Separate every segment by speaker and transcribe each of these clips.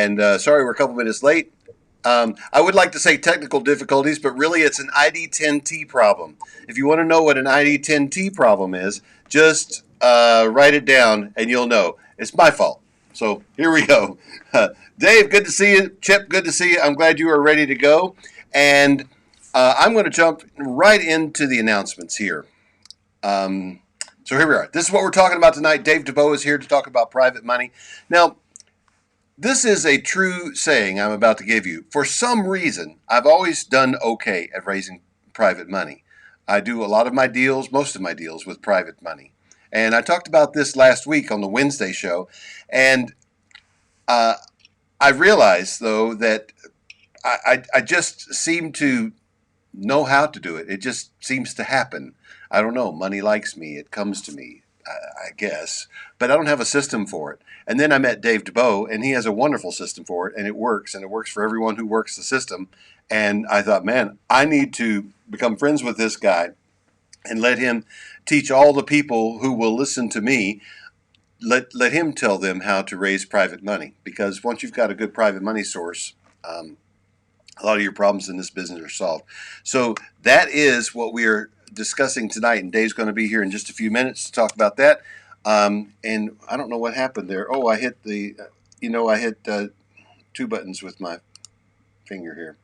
Speaker 1: And sorry we're a couple minutes late. I would like to say technical difficulties, but really it's an ID10T problem. If you want to know what an ID10T problem is, just write it down and you'll know. It's my fault. So here we go. Dave, good to see you. Chip, good to see you. I'm glad you are ready to go. And I'm going to jump right into the announcements here. So here we are. This is what we're talking about tonight. Dave DuBeau is here to talk about private money. Now, this is a true saying I'm about to give you. For some reason, I've always done okay at raising private money. I do a lot of my deals, most of my deals, with private money. And I talked about this last week on the Wednesday show. And I realized, though, that I just seem to know how to do it. It just seems to happen. I don't know. Money likes me. It comes to me, I guess. But I don't have a system for it. And then I met Dave DuBeau, and he has a wonderful system for it, and it works. And it works for everyone who works the system. And I thought, man, I need to become friends with this guy and let him teach all the people who will listen to me. Let him tell them how to raise private money. Because once you've got a good private money source, a lot of your problems in this business are solved. So that is what we are discussing tonight, and Dave's going to be here in just a few minutes to talk about that. And I don't know what happened there. Oh, I hit the, I hit two buttons with my finger here.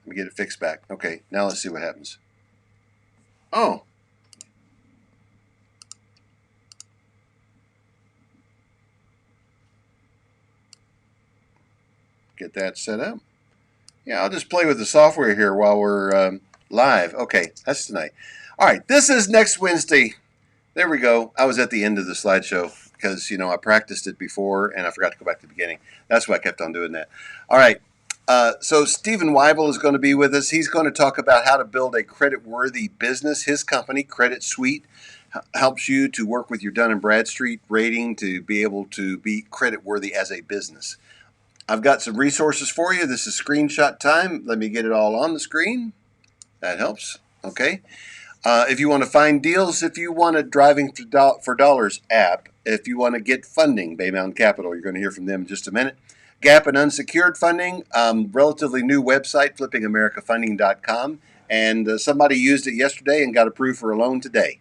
Speaker 1: Let me get it fixed back. Okay, now let's see what happens. Oh. Get that set up. Yeah, I'll just play with the software here while we're live. Okay, that's tonight. All right, this is next Wednesday. There we go. I was at the end of the slideshow because, I practiced it before and I forgot to go back to the beginning. That's why I kept on doing that. All right, so Stephen Weibel is going to be with us. He's going to talk about how to build a credit-worthy business. His company, Credit Suite, helps you to work with your Dun & Bradstreet rating to be able to be credit-worthy as a business. I've got some resources for you. This is screenshot time. Let me get it all on the screen. That helps. Okay. If you want to find deals, if you want a Driving for Dollars app, if you want to get funding, Bay Mountain Capital, you're going to hear from them in just a minute. Gap and unsecured funding, relatively new website, flippingamericafunding.com. And somebody used it yesterday and got approved for a loan today.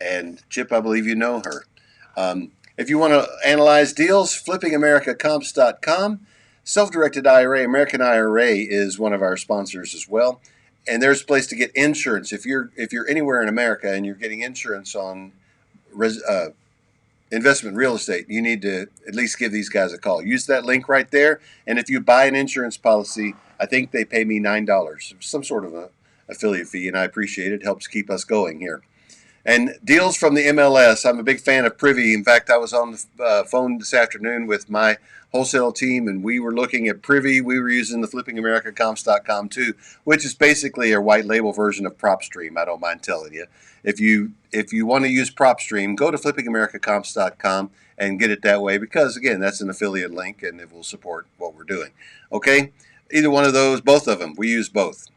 Speaker 1: And Chip, I believe you know her. If you want to analyze deals, flippingamericacomps.com. Self-directed IRA, American IRA is one of our sponsors as well. And there's a place to get insurance. If you're anywhere in America and you're getting insurance on investment real estate, you need to at least give these guys a call. Use that link right there. And if you buy an insurance policy, I think they pay me $9, some sort of a affiliate fee, and I appreciate it. It helps keep us going here. And deals from the MLS. I'm a big fan of Privy. In fact, I was on the phone this afternoon with my wholesale team, and we were looking at Privy. We were using the flippingamericacomps.com too, which is basically a white label version of PropStream. I don't mind telling you. If you want to use PropStream, go to flippingamericacomps.com and get it that way because, again, that's an affiliate link, and it will support what we're doing. Okay? Either one of those, both of them. We use both.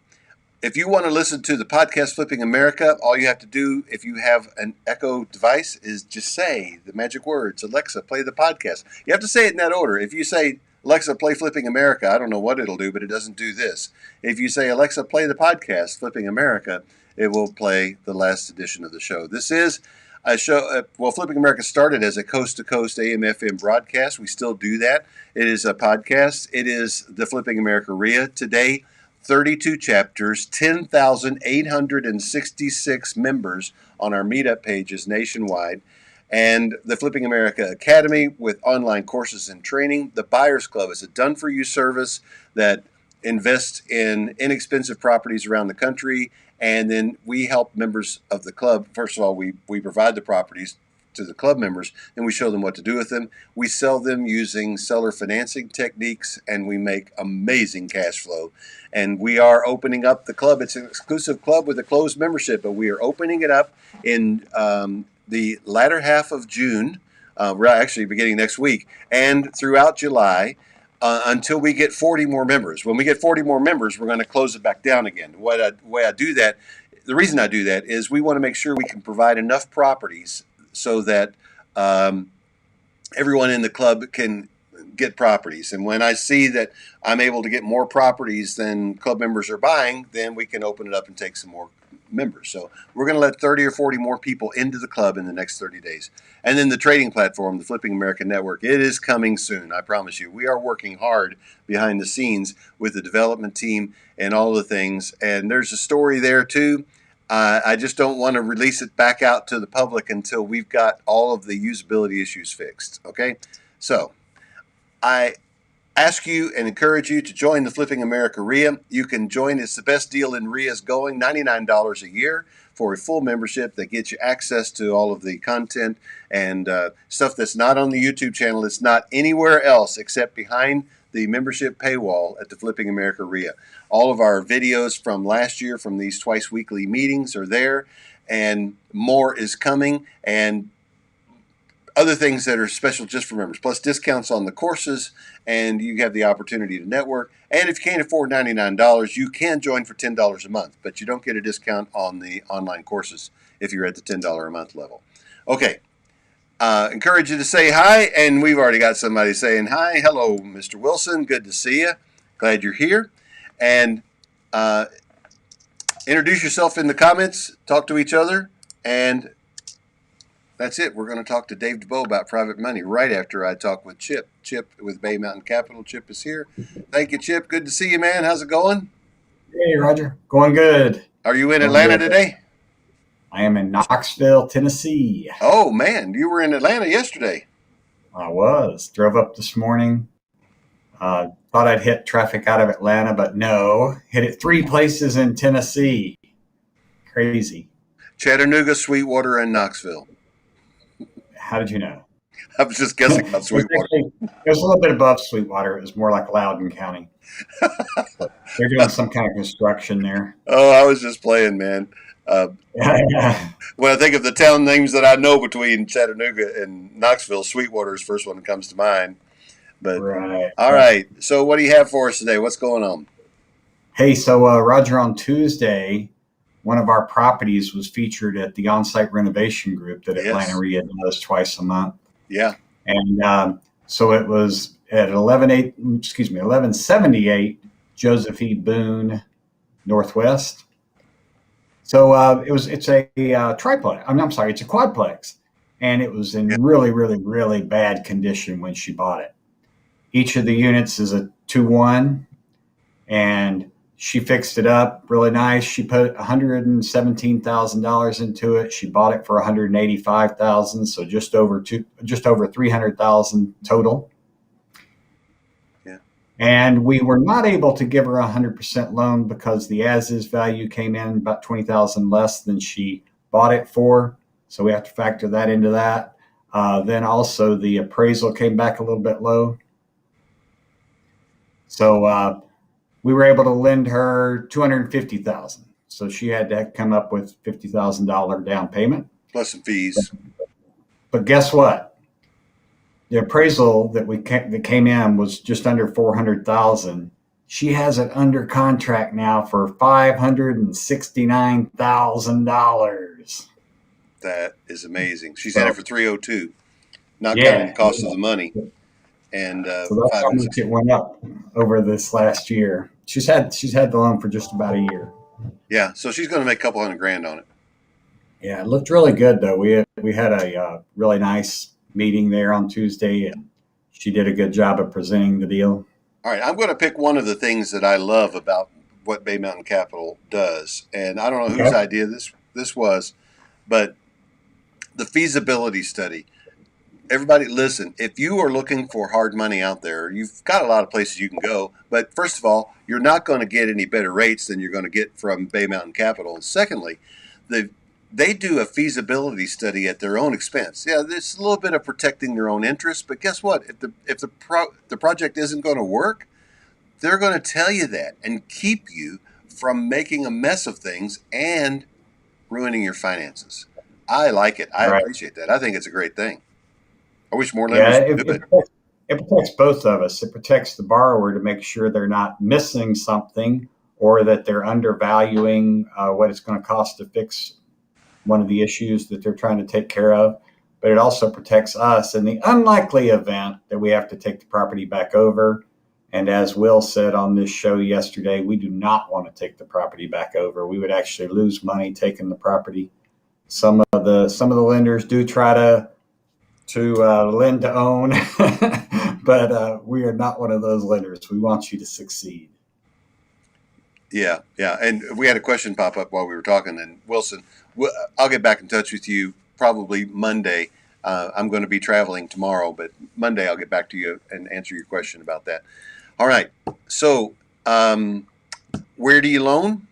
Speaker 1: If you want to listen to the podcast Flipping America, all you have to do if you have an Echo device is just say the magic words, Alexa, play the podcast. You have to say it in that order. If you say, Alexa, play Flipping America, I don't know what it'll do, but it doesn't do this. If you say, Alexa, play the podcast Flipping America, it will play the last edition of the show. This is a show, Flipping America started as a coast-to-coast AM/FM broadcast. We still do that. It is a podcast. It is the Flipping America RIA today. 32 chapters, 10,866 members on our meetup pages nationwide, and the Flipping America Academy with online courses and training. The Buyers Club is a done-for-you service that invests in inexpensive properties around the country, and then we help members of the club. First of all, we provide the properties to the club members, and we show them what to do with them. We sell them using seller financing techniques, and we make amazing cash flow. And we are opening up the club. It's an exclusive club with a closed membership, but we are opening it up in the latter half of June. We're actually beginning next week, and throughout July until we get 40 more members. When we get 40 more members, we're going to close it back down again. The reason I do that is we want to make sure we can provide enough properties so that everyone in the club can get properties. And when I see that I'm able to get more properties than club members are buying, then we can open it up and take some more members. So we're going to let 30 or 40 more people into the club in the next 30 days. And then the trading platform, the Flipping America Network, it is coming soon. I promise you. We are working hard behind the scenes with the development team and all the things. And there's a story there too. I just don't want to release it back out to the public until we've got all of the usability issues fixed. Okay. So I ask you and encourage you to join the Flipping America RIA. You can join. It's the best deal in RIAs going, $99 a year for a full membership that gets you access to all of the content and stuff that's not on the YouTube channel. It's not anywhere else except behind the membership paywall at the Flipping America RIA. All of our videos from last year from these twice weekly meetings are there, and more is coming, and other things that are special just for members, plus discounts on the courses, and you have the opportunity to network. And if you can't afford $99, you can join for $10 a month, but you don't get a discount on the online courses if you're at the $10 a month level. Okay. Encourage you to say hi, and we've already got somebody saying hi. Hello, Mr. Wilson. Good to see you. Glad you're here. And introduce yourself in the comments. Talk to each other. And that's it. We're going to talk to Dave DuBeau about private money right after I talk with Chip. Chip with Bay Mountain Capital. Chip is here. Thank you, Chip. Good to see you, man. How's it going?
Speaker 2: Hey, Roger. Going good.
Speaker 1: Are you in Atlanta today?
Speaker 2: I am in Knoxville, Tennessee.
Speaker 1: Oh, man. You were in Atlanta yesterday.
Speaker 2: I was. Drove up this morning. Thought I'd hit traffic out of Atlanta, but no. Hit it 3 places in Tennessee. Crazy.
Speaker 1: Chattanooga, Sweetwater, and Knoxville.
Speaker 2: How did you know?
Speaker 1: I was just guessing about Sweetwater.
Speaker 2: It was a little bit above Sweetwater. It was more like Loudoun County. They're doing some kind of construction there.
Speaker 1: Oh, I was just playing, man. When I think of the town names that I know between Chattanooga and Knoxville, Sweetwater is the first one that comes to mind. But
Speaker 2: right.
Speaker 1: All right. So what do you have for us today? What's going on?
Speaker 2: Hey, so Roger, on Tuesday, one of our properties was featured at the on-site renovation group that Atlanta RIA does twice a month.
Speaker 1: Yeah.
Speaker 2: And so it was at 1178 Joseph E. Boone Northwest. So it's a triplex. I'm sorry, it's a quadplex, and it was in really, really, really bad condition when she bought it. Each of the units is a 2-1, and she fixed it up really nice. She put $117,000 into it. She bought it for $185,000, so just over $300,000 total. And we were not able to give her a 100% loan because the as-is value came in about $20,000 less than she bought it for. So we have to factor that into that. Then also the appraisal came back a little bit low. So we were able to lend her $250,000. So she had to come up with $50,000 down payment.
Speaker 1: Plus some fees.
Speaker 2: But guess what? The appraisal that came in was just under $400,000. She has it under contract now for $569,000.
Speaker 1: That is amazing. She's in it for $302, not counting the cost of the money. And
Speaker 2: so that's how much it went up over this last year. She's had the loan for just about a year.
Speaker 1: Yeah, so she's going to make a couple $100,000 on it.
Speaker 2: Yeah, it looked really good though. We had a really nice meeting there on Tuesday, and she did a good job of presenting the deal.
Speaker 1: All right, I'm going to pick one of the things that I love about what Bay Mountain Capital does, and I don't know whose idea this was, but the feasibility study. Everybody listen, if you are looking for hard money out there, you've got a lot of places you can go, but first of all, you're not going to get any better rates than you're going to get from Bay Mountain Capital. And secondly, they do a feasibility study at their own expense. Yeah, there's a little bit of protecting their own interests, but guess what? If the project isn't going to work, they're going to tell you that and keep you from making a mess of things and ruining your finances. I like it. I appreciate that. I think it's a great thing. I wish more lenders would do it.
Speaker 2: It protects both of us. It protects the borrower to make sure they're not missing something or that they're undervaluing what it's going to cost to fix one of the issues that they're trying to take care of. but it also protects us in the unlikely event that we have to take the property back over. And as Will said on this show yesterday, we do not want to take the property back over. We would actually lose money taking the property. Some of the lenders do try to lend to own, but we are not one of those lenders. We want you to succeed.
Speaker 1: Yeah, yeah. And we had a question pop up while we were talking. And Wilson, I'll get back in touch with you probably Monday. I'm going to be traveling tomorrow, but Monday I'll get back to you and answer your question about that. All right. So, where do you loan?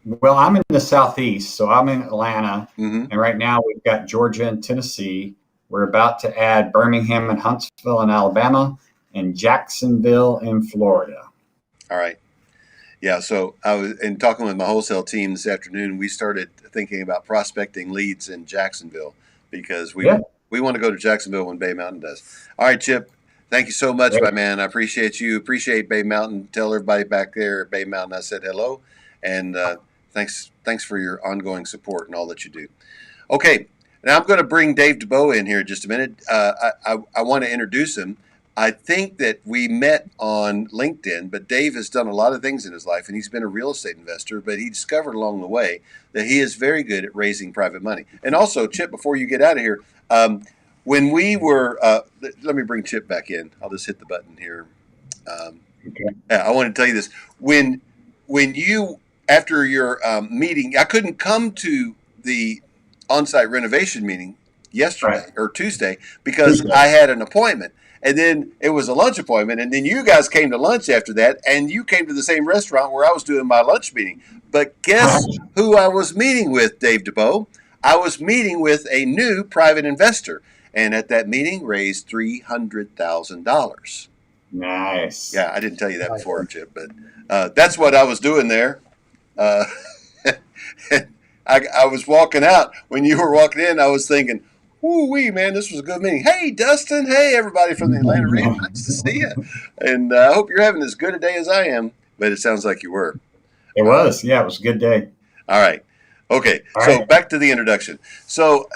Speaker 2: Well, I'm in the Southeast, so I'm in Atlanta.
Speaker 1: Mm-hmm.
Speaker 2: And right now we've got Georgia and Tennessee. We're about to add Birmingham and Huntsville in Alabama and Jacksonville in Florida.
Speaker 1: All right. Yeah, so I was in talking with my wholesale team this afternoon. We started thinking about prospecting leads in Jacksonville because we want to go to Jacksonville when Bay Mountain does. All right, Chip, thank you so much, my man. I appreciate you. Appreciate Bay Mountain. Tell everybody back there at Bay Mountain I said hello, and thanks for your ongoing support and all that you do. Okay, now I'm going to bring Dave DuBeau in here in just a minute. I want to introduce him. I think that we met on LinkedIn, but Dave has done a lot of things in his life, and he's been a real estate investor, but he discovered along the way that he is very good at raising private money. And also, Chip, before you get out of here, when we were, let me bring Chip back in. I'll just hit the button here. I want to tell you this. When you, after your meeting, I couldn't come to the on-site renovation meeting yesterday or Tuesday because I had an appointment. And then it was a lunch appointment. And then you guys came to lunch after that. And you came to the same restaurant where I was doing my lunch meeting. But guess who I was meeting with, Dave DuBeau? I was meeting with a new private investor. And at that meeting, raised $300,000.
Speaker 2: Nice.
Speaker 1: Yeah, I didn't tell you that before, Chip. But that's what I was doing there. I was walking out. When you were walking in, I was thinking, woo-wee, man, this was a good meeting. Hey, Dustin. Hey, everybody from the Atlanta region. Nice to see you. And I hope you're having as good a day as I am. But it sounds like you were.
Speaker 2: It was. Yeah, it was a good day.
Speaker 1: All right. Okay.
Speaker 2: All
Speaker 1: so
Speaker 2: right.
Speaker 1: Back to the introduction. So,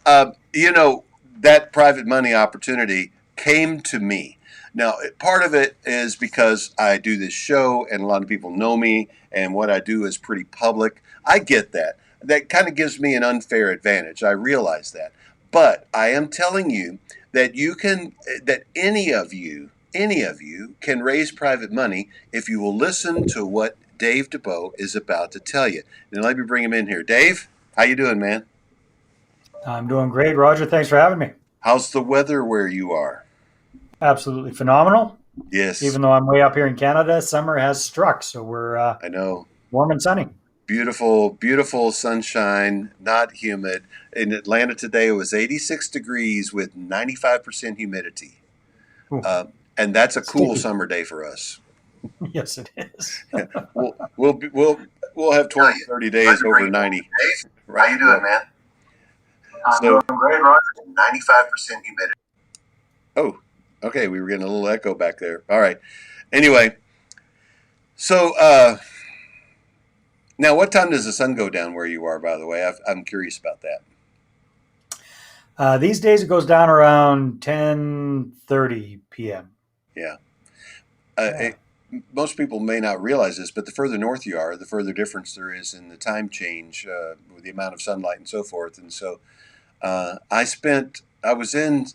Speaker 1: that private money opportunity came to me. Now, part of it is because I do this show and a lot of people know me and what I do is pretty public. I get that. That kind of gives me an unfair advantage. I realize that. But I am telling you that any of you can raise private money if you will listen to what Dave DuBeau is about to tell you. Now let me bring him in here. Dave, how you doing, man?
Speaker 3: I'm doing great, Roger. Thanks for having me.
Speaker 1: How's the weather where you are?
Speaker 3: Absolutely phenomenal.
Speaker 1: Yes.
Speaker 3: Even though I'm way up here in Canada, summer has struck, so we're
Speaker 1: I know.
Speaker 3: Warm and sunny.
Speaker 1: Beautiful, beautiful sunshine, not humid. In Atlanta today, it was 86 degrees with 95% humidity. And that's a cool summer day for us.
Speaker 3: Yes, it is.
Speaker 1: We'll have 20, 30 days over 90.
Speaker 2: Right. How you doing, man? I'm doing great, Roger. 95% humidity.
Speaker 1: Oh, okay. We were getting a little echo back there. All right. Anyway, so now what time does the sun go down where you are, by the way? I'm curious about that.
Speaker 3: These days it goes down around 10:30 p.m.
Speaker 1: Yeah. Most people may not realize this, but the further north you are, the further difference there is in the time change with the amount of sunlight and so forth. And so I was in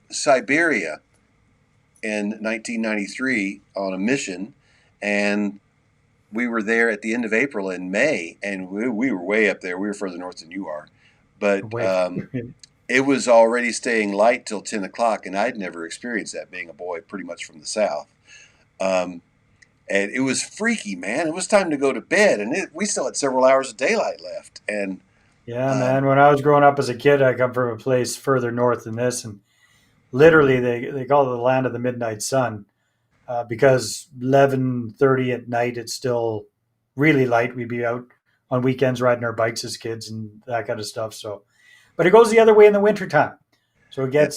Speaker 1: Siberia in 1993 on a mission, and we were there at the end of April and May, and we were way up there. We were further north than you are. But it was already staying light till 10 o'clock, and I'd never experienced that being a boy pretty much from the South. And it was freaky, man. It was time to go to bed, and we still had several hours of daylight left. And
Speaker 3: yeah, man, when I was growing up as a kid, I come from a place further north than this, and literally they call it the land of the midnight sun because 11:30 at night, it's still really light. We'd be out on weekends riding our bikes as kids and that kind of stuff. So, but it goes the other way in the wintertime. So it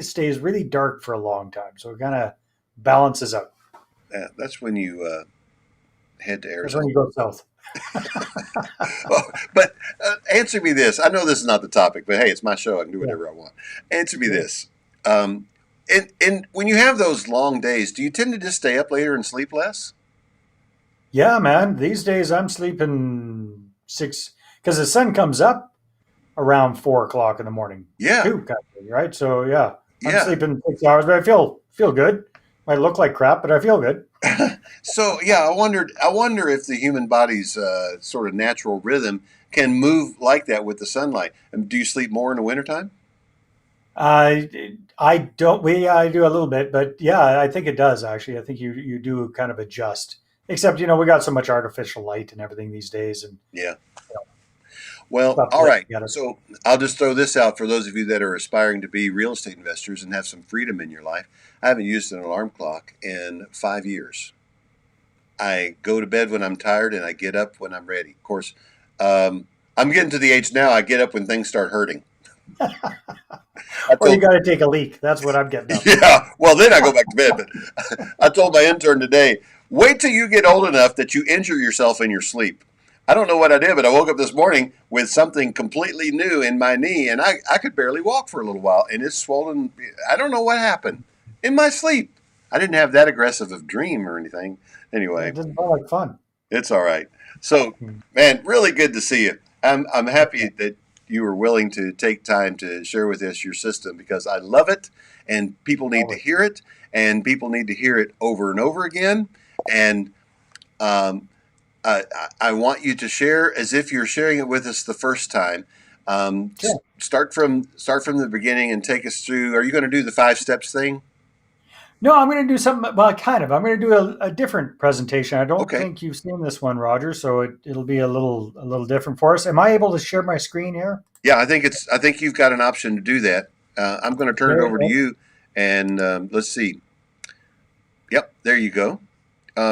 Speaker 3: stays really dark for a long time. So it kind of balances out.
Speaker 1: that's when you head to Arizona.
Speaker 3: That's when you go south.
Speaker 1: But answer me this. I know this is not the topic, but hey, it's my show. I can do
Speaker 3: Yeah.
Speaker 1: whatever I want. Answer me
Speaker 3: Yeah.
Speaker 1: this. And when you have those long days, do you tend to just stay up later and sleep less?
Speaker 3: Yeah, man. These days I'm sleeping 6 because the sun comes up around 4 o'clock in the morning,
Speaker 1: Yeah,
Speaker 3: 2 kind of, right? So yeah, I'm
Speaker 1: yeah.
Speaker 3: sleeping 6 hours, but I feel good. Might look like crap, but I feel good.
Speaker 1: So yeah, I wonder if the human body's sort of natural rhythm can move like that with the sunlight. And do you sleep more in the wintertime?
Speaker 3: I don't. I do a little bit, but yeah, I think it does actually. I think you do kind of adjust. Except we got so much artificial light and everything these days, and
Speaker 1: Yeah.
Speaker 3: you know,
Speaker 1: Well,
Speaker 3: stuff
Speaker 1: all
Speaker 3: that
Speaker 1: right.
Speaker 3: you gotta.
Speaker 1: So I'll just throw this out for those of you that are aspiring to be real estate investors and have some freedom in your life. I haven't used an alarm clock in 5 years. I go to bed when I'm tired and I get up when I'm ready. Of course, I'm getting to the age now. I get up when things start hurting. I
Speaker 3: Or you
Speaker 1: told,
Speaker 3: got to take a leak. That's what I'm getting up.
Speaker 1: yeah. Well, then I go back to bed. But I told my intern today, wait till you get old enough that you injure yourself in your sleep. I don't know what I did, but I woke up this morning with something completely new in my knee, and I could barely walk for a little while, and it's swollen. I don't know what happened in my sleep. I didn't have that aggressive of dream or anything.
Speaker 3: It
Speaker 1: Anyway,
Speaker 3: doesn't sound like fun.
Speaker 1: it's all right. So,
Speaker 3: Hmm.
Speaker 1: man, really good to see you. I'm happy that you were willing to take time to share with us your system because I love it, and people need to
Speaker 3: Always.
Speaker 1: hear it, and people need to hear it over and over again. And um, I want you to share as if you're sharing it with us the first time.
Speaker 3: Sure.
Speaker 1: Start from the beginning and take us through. Are you going to do the 5 steps thing?
Speaker 3: No, I'm going to do something. Well, kind of. I'm going to do a different presentation. I don't
Speaker 1: Okay.
Speaker 3: think you've seen this one, Roger. So it'll be a little different for us. Am I able to share my screen here?
Speaker 1: Yeah, I think you've got an option to do that. I'm going to turn it
Speaker 3: There you
Speaker 1: over to
Speaker 3: go.
Speaker 1: you, and let's see. Yep, there you go.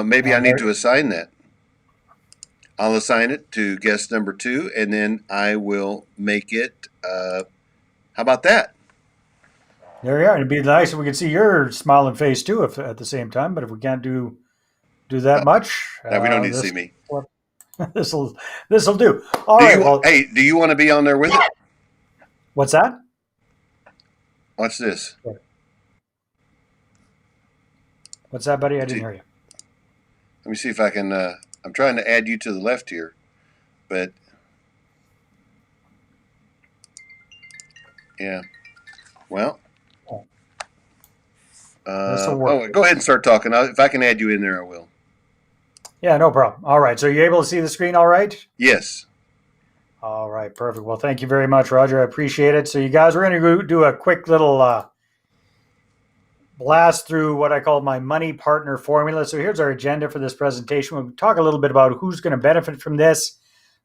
Speaker 1: Maybe I need
Speaker 3: There.
Speaker 1: to assign that. I'll assign it to guest number 2, and then I will make it. How about that?
Speaker 3: There you are. It'd be nice if we could see your smiling face too, if at the same time. But if we can't do that
Speaker 1: Uh,
Speaker 3: much,
Speaker 1: Now we don't need to see
Speaker 3: this
Speaker 1: me.
Speaker 3: this'll do. All
Speaker 1: Do
Speaker 3: right.
Speaker 1: you?
Speaker 3: Well,
Speaker 1: Hey, do you want to be on there with it?
Speaker 3: what's that?
Speaker 1: Watch this.
Speaker 3: What's that, buddy? I didn't
Speaker 1: Do-
Speaker 3: hear you.
Speaker 1: Let me see if I can. I'm trying to add you to the left here, but yeah. Well.
Speaker 3: This'll work.
Speaker 1: Go ahead and start talking. If I can add you in there, I will.
Speaker 3: Yeah, no problem. All right. So you're able to see the screen all right?
Speaker 1: Yes.
Speaker 3: All right, perfect. Well, thank you very much, Roger. I appreciate it. So you guys, we're going to do a quick little blast through what I call my money partner formula. So here's our agenda for this presentation. We'll talk a little bit about who's going to benefit from this,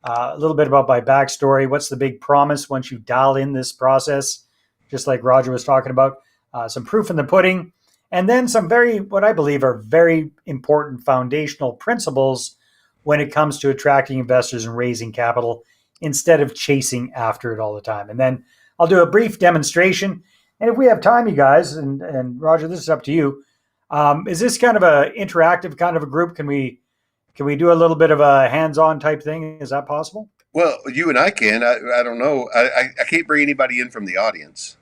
Speaker 3: a little bit about my backstory, what's the big promise once you dial in this process, just like Roger was talking about, some proof in the pudding, and then some what I believe are very important foundational principles when it comes to attracting investors and raising capital instead of chasing after it all the time. And then I'll do a brief demonstration. And if we have time, you guys, and Roger, this is up to you. Is this kind of a interactive kind of a group? Can we do a little bit of a hands-on type thing? Is that possible?
Speaker 1: Well, you and I can. I don't know. I can't bring anybody in from the audience.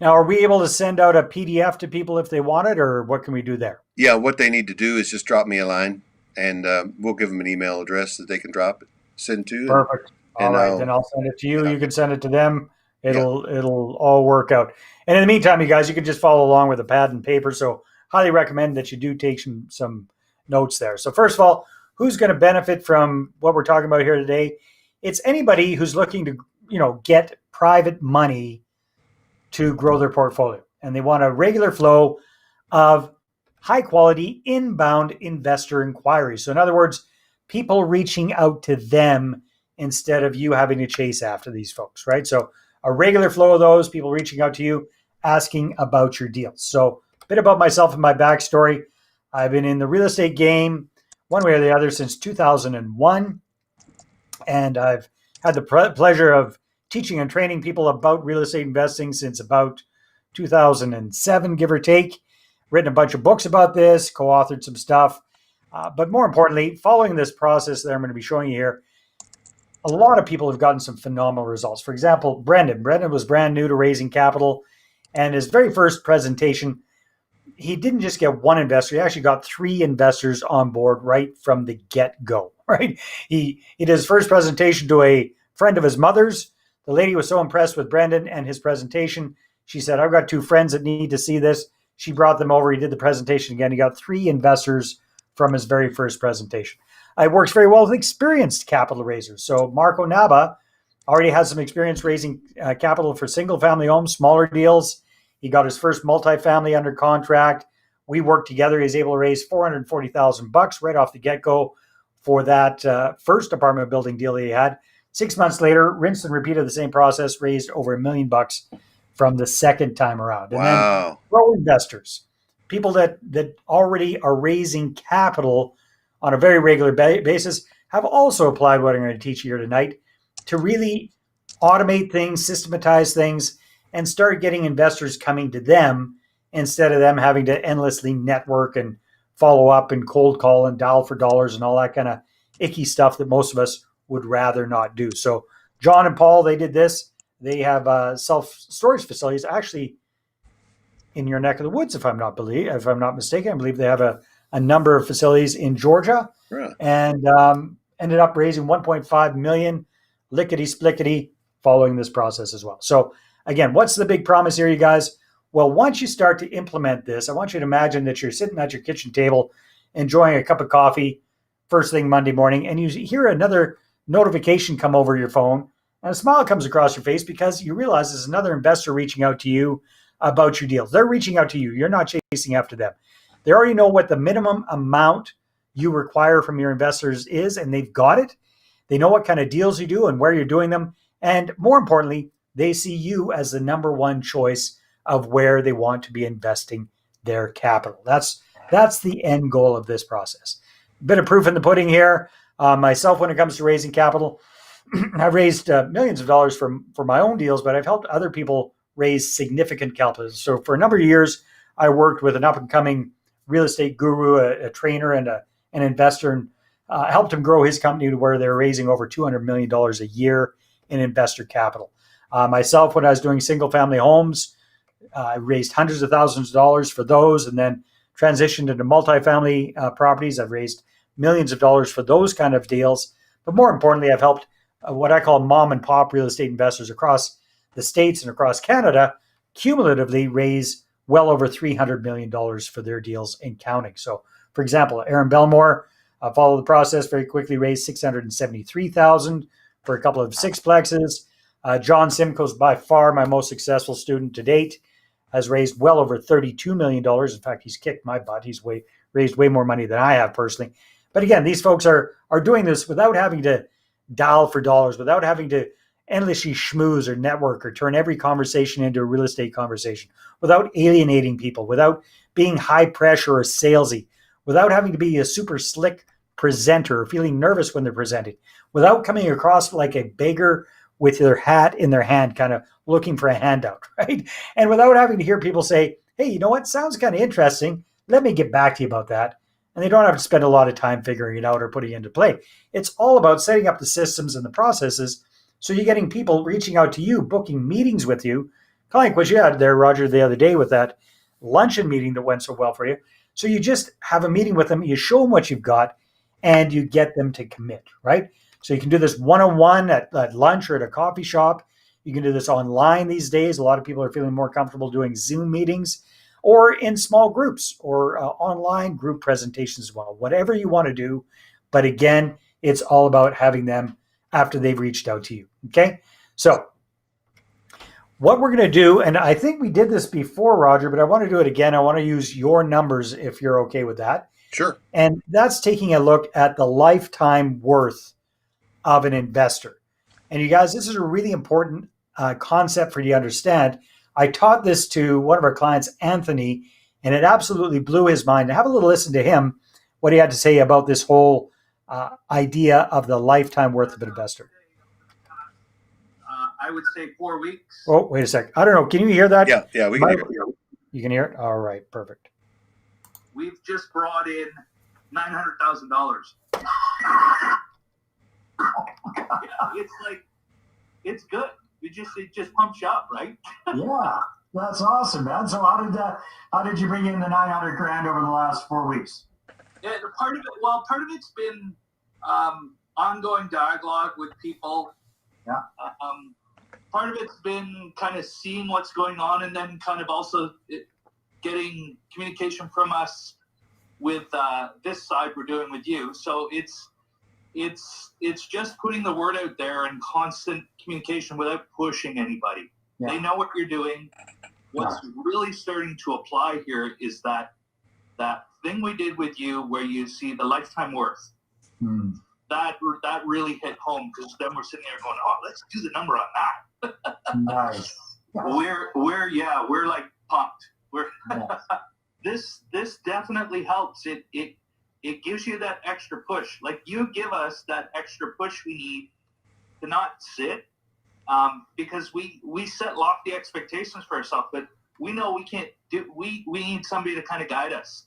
Speaker 3: Now, are we able to send out a PDF to people if they want it, or what can we do there?
Speaker 1: Yeah, what they need to do is just drop me a line, and we'll give them an email address that they can send to.
Speaker 3: Perfect. All
Speaker 1: and
Speaker 3: right, then I'll send it to you.
Speaker 1: Yeah.
Speaker 3: You can send it to them. It'll all work out. And in the meantime, you guys, you can just follow along with a pad and paper. So highly recommend that you do take some notes there. So first of all, who's going to benefit from what we're talking about here today? It's anybody who's looking to, get private money to grow their portfolio. And they want a regular flow of high quality inbound investor inquiries. So in other words, people reaching out to them instead of you having to chase after these folks, right? So a regular flow of those people reaching out to you, asking about your deals. So a bit about myself and my backstory. I've been in the real estate game one way or the other since 2001. And I've had the pleasure of teaching and training people about real estate investing since about 2007, give or take. Written a bunch of books about this, co-authored some stuff. But more importantly, following this process that I'm going to be showing you here, a lot of people have gotten some phenomenal results. For example, Brendan. Brendan was brand new to raising capital, and his very first presentation, he didn't just get one investor. He actually got 3 investors on board right from the get-go, right? He did his first presentation to a friend of his mother's. The lady was so impressed with Brendan and his presentation, she said, I've got 2 friends that need to see this. She brought them over. He did the presentation again. He got 3 investors from his very first presentation. It works very well with experienced capital raisers. So Marco Naba already has some experience raising capital for single-family homes, smaller deals. He got his first multifamily under contract. We worked together. He was able to raise $440,000 right off the get-go for that first apartment building deal that he had. 6 months later, rinsed and repeated the same process, raised over $1 million from the second time around. And then grow investors, people that already are raising capital on a very regular basis, have also applied what I'm going to teach you here tonight to really automate things, systematize things, and start getting investors coming to them instead of them having to endlessly network and follow up and cold call and dial for dollars and all that kind of icky stuff that most of us would rather not do. So John and Paul, they did this. They have self-storage facilities actually in your neck of the woods, if I'm not mistaken. I believe they have a number of facilities in Georgia, and ended up raising $1.5 million lickety-splickety following this process as well. So again, what's the big promise here, you guys? Well, once you start to implement this, I want you to imagine that you're sitting at your kitchen table enjoying a cup of coffee first thing Monday morning, and you hear another notification come over your phone, and a smile comes across your face because you realize there's another investor reaching out to you about your deals. They're reaching out to you. You're not chasing after them. They already know what the minimum amount you require from your investors is, and they've got it. They know what kind of deals you do and where you're doing them. And more importantly, they see you as the number one choice of where they want to be investing their capital. That's the end goal of this process. A bit of proof in the pudding here. Myself, when it comes to raising capital, I've raised millions of dollars for my own deals, but I've helped other people raise significant capital. So for a number of years, I worked with an up-and-coming real estate guru, a trainer, and an investor, and helped him grow his company to where they're raising over $200 million a year in investor capital. Myself, when I was doing single-family homes, I raised hundreds of thousands of dollars for those, and then transitioned into multifamily properties. I've raised millions of dollars for those kind of deals. But more importantly, I've helped what I call mom and pop real estate investors across the States and across Canada cumulatively raise well over $300 million for their deals and counting. So, for example, Aaron Belmore followed the process very quickly, raised $673,000 for a couple of sixplexes. John Simcoe's by far my most successful student to date, has raised well over $32 million. In fact, he's kicked my butt. He's raised way more money than I have personally. But again, these folks are doing this without having to dial for dollars, without having to endlessly schmooze or network or turn every conversation into a real estate conversation, without alienating people, without being high pressure or salesy, without having to be a super slick presenter or feeling nervous when they're presenting, without coming across like a beggar with their hat in their hand, kind of looking for a handout, right? And without having to hear people say, hey, you know what, sounds kind of interesting. Let me get back to you about that. And they don't have to spend a lot of time figuring it out or putting it into play. It's all about setting up the systems and the processes so you're getting people reaching out to you, booking meetings with you, kind of like what you had there, Roger, the other day with that luncheon meeting that went so well for you. So you just have a meeting with them, you show them what you've got, and you get them to commit, right? So you can do this one-on-one at lunch or at a coffee shop. You can do this online these days. A lot of people are feeling more comfortable doing Zoom meetings or in small groups or online group presentations as well, whatever you want to do. But again, it's all about having them after they've reached out to you, okay? So what we're going to do, and I think we did this before, Roger, but I want to do it again. I want to use your numbers if you're okay with that.
Speaker 1: Sure.
Speaker 3: And that's taking a look at the lifetime worth of an investor. And you guys, this is a really important concept for you to understand. I taught this to one of our clients, Anthony, and it absolutely blew his mind. Have a little listen to him, what he had to say about this whole idea of the lifetime worth of an investor.
Speaker 4: I would say 4 weeks.
Speaker 3: Oh, wait a sec. I don't know. Can you hear that?
Speaker 1: Yeah, we can hear it.
Speaker 3: You can hear it? All right, perfect.
Speaker 4: We've just brought in $900,000. It's like, it's good. It just pumps you up, right?
Speaker 5: Yeah, that's awesome, man. So how did you bring in the 900 grand over the last 4 weeks?
Speaker 4: Yeah, part of it's been ongoing dialogue with people.
Speaker 5: Yeah.
Speaker 4: Part of it's been kind of seeing what's going on, and then kind of also getting communication from us with this side we're doing with you. So it's just putting the word out there and constant communication without pushing anybody.
Speaker 5: Yeah.
Speaker 4: They know what you're doing. What's really starting to apply here is that thing we did with you where you see the lifetime worth. That really hit home, because then we're sitting there going, oh, let's do the number on that.
Speaker 5: Nice.
Speaker 4: We're like pumped. This definitely helps. It gives you that extra push. Like, you give us that extra push we need to not sit, because we set lofty expectations for ourselves, but we know we can't do. We need somebody to kind of guide us.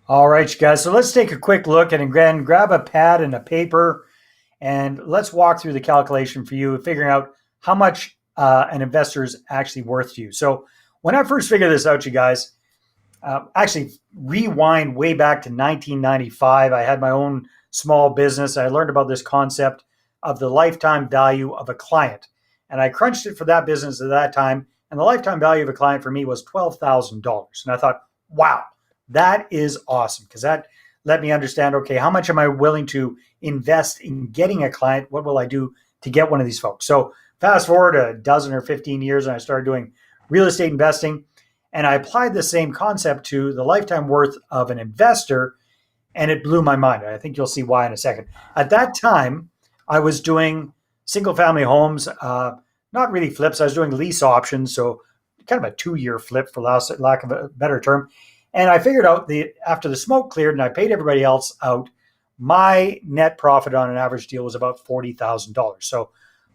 Speaker 3: All right, you guys. So let's take a quick look and again, grab a pad and a paper, and let's walk through the calculation for you, figuring out how much an investor is actually worth to you. So when I first figured this out, you guys, actually rewind way back to 1995. I had my own small business. I learned about this concept of the lifetime value of a client, and I crunched it for that business at that time. And the lifetime value of a client for me was $12,000. And I thought, wow, that is awesome, because that let me understand, okay, how much am I willing to invest in getting a client? What will I do to get one of these folks? So fast forward a dozen or 15 years, and I started doing real estate investing, and I applied the same concept to the lifetime worth of an investor, and it blew my mind. I think you'll see why in a second. At that time, I was doing single-family homes, not really flips. I was doing lease options, so kind of a 2-year flip, for lack of a better term. And I figured out after the smoke cleared and I paid everybody else out, my net profit on an average deal was about $40,000. So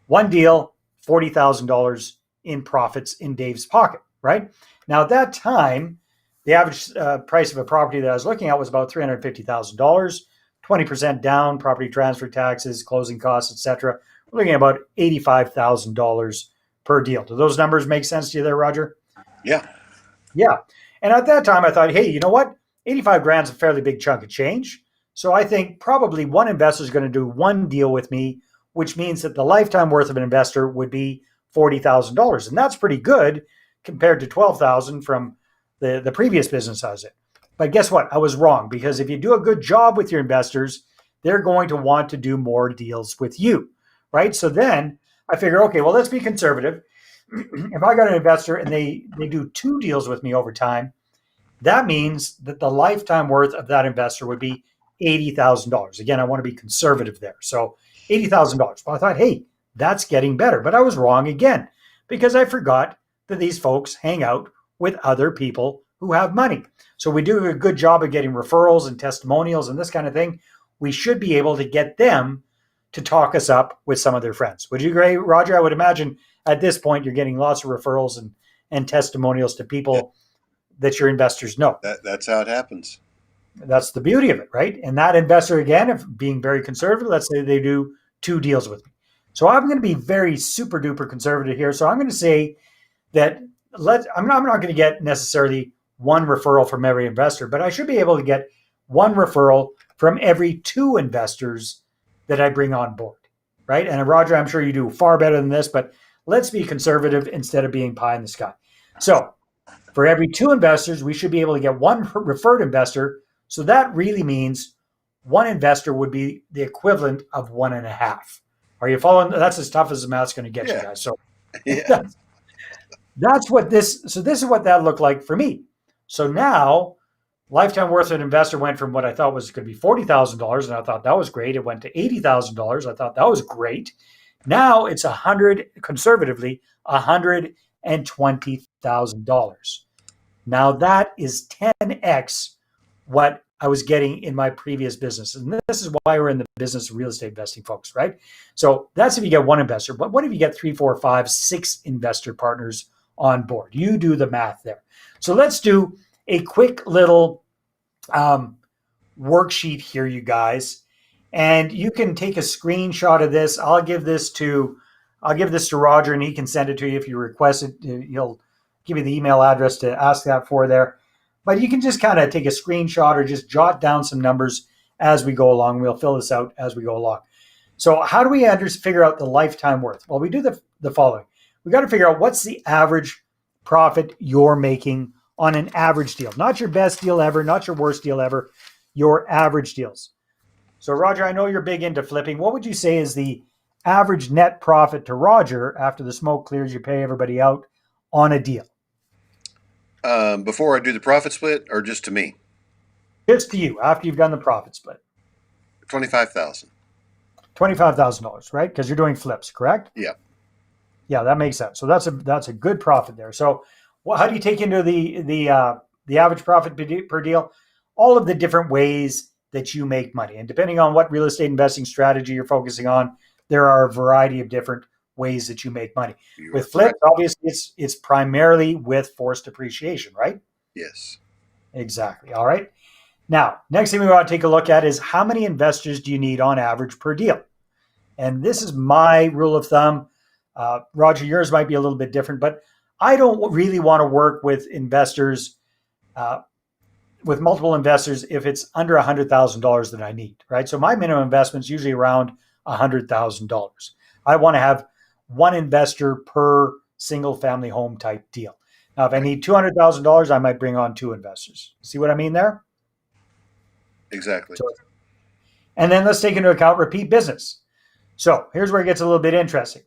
Speaker 3: one deal, $40,000 in profits in Dave's pocket, right? Now at that time, the average price of a property that I was looking at was about $350,000, 20% down, property transfer taxes, closing costs, etc. We're looking at about $85,000 per deal. Do those numbers make sense to you there, Roger?
Speaker 1: Yeah.
Speaker 3: Yeah. And at that time, I thought, hey, you know what? 85 grand is a fairly big chunk of change. So I think probably one investor is going to do one deal with me, which means that the lifetime worth of an investor would be $40,000. And that's pretty good compared to $12,000 from the previous business I was in. But guess what? I was wrong, because if you do a good job with your investors, they're going to want to do more deals with you, right? So then I figure, okay, well, let's be conservative. If I got an investor and they do 2 deals with me over time, that means that the lifetime worth of that investor would be $80,000. Again, I want to be conservative there. So $80,000. Well, I thought, hey, that's getting better. But I was wrong again, because I forgot that these folks hang out with other people who have money. So we do a good job of getting referrals and testimonials and this kind of thing. We should be able to get them to talk us up with some of their friends. Would you agree, Roger? I would imagine at this point you're getting lots of referrals and testimonials to people that your investors know.
Speaker 1: That's how it happens.
Speaker 3: That's the beauty of it, right? And that investor, again, if being very conservative, let's say they do 2 deals with me. So I'm going to be very super duper conservative here. So I'm going to say that I'm not going to get necessarily one referral from every investor, but I should be able to get one referral from every 2 investors that I bring on board, right? And Roger, I'm sure you do far better than this, but let's be conservative instead of being pie in the sky. So for every 2 investors, we should be able to get one referred investor. So that really means one investor would be the equivalent of 1.5. Are you following? That's as tough as the math's going to get you guys. So that's what this is what that looked like for me. So now lifetime worth of an investor went from what I thought was going to be $40,000, and I thought that was great. It went to $80,000. I thought that was great. Now it's conservatively $120,000. Now that is 10x what I was getting in my previous business. And this is why we're in the business of real estate investing, folks, right? So that's if you get one investor. But what if you get 3, 4, 5, 6 investor partners on board? You do the math there. So let's do a quick little worksheet here, you guys, and you can take a screenshot of this. I'll give this to Roger, and he can send it to you if you request it. He'll give you the email address to ask that for there. But you can just kind of take a screenshot or just jot down some numbers as we go along. We'll fill this out as we go along. So how do we figure out the lifetime worth? Well, we do the following. We got to figure out what's the average profit you're making on an average deal. Not your best deal ever, not your worst deal ever, your average deals. So Roger, I know you're big into flipping. What would you say is the average net profit to Roger after the smoke clears, you pay everybody out on a deal?
Speaker 1: Before I do the profit split, or just to me?
Speaker 3: Just to you, after you've done the profit split.
Speaker 1: $25,000.
Speaker 3: $25,000, right? Because you're doing flips, correct?
Speaker 1: Yeah.
Speaker 3: Yeah, that makes sense. So that's a good profit there. So how do you take into the average profit per deal? All of the different ways that you make money. And depending on what real estate investing strategy you're focusing on, there are a variety of different ways that you make money. With flips, obviously, it's primarily with forced appreciation, right?
Speaker 1: Yes.
Speaker 3: Exactly. All right. Now, next thing we want to take a look at is how many investors do you need on average per deal? And this is my rule of thumb. Roger, yours might be a little bit different, but I don't really want to work with investors, with multiple investors, if it's under $100,000 that I need, right? So my minimum investment is usually around $100,000. I want to have one investor per single family home type deal. Now, if I need $200,000, I might bring on two investors. See what I mean there?
Speaker 1: Exactly.
Speaker 3: And then let's take into account repeat business. So here's where it gets a little bit interesting.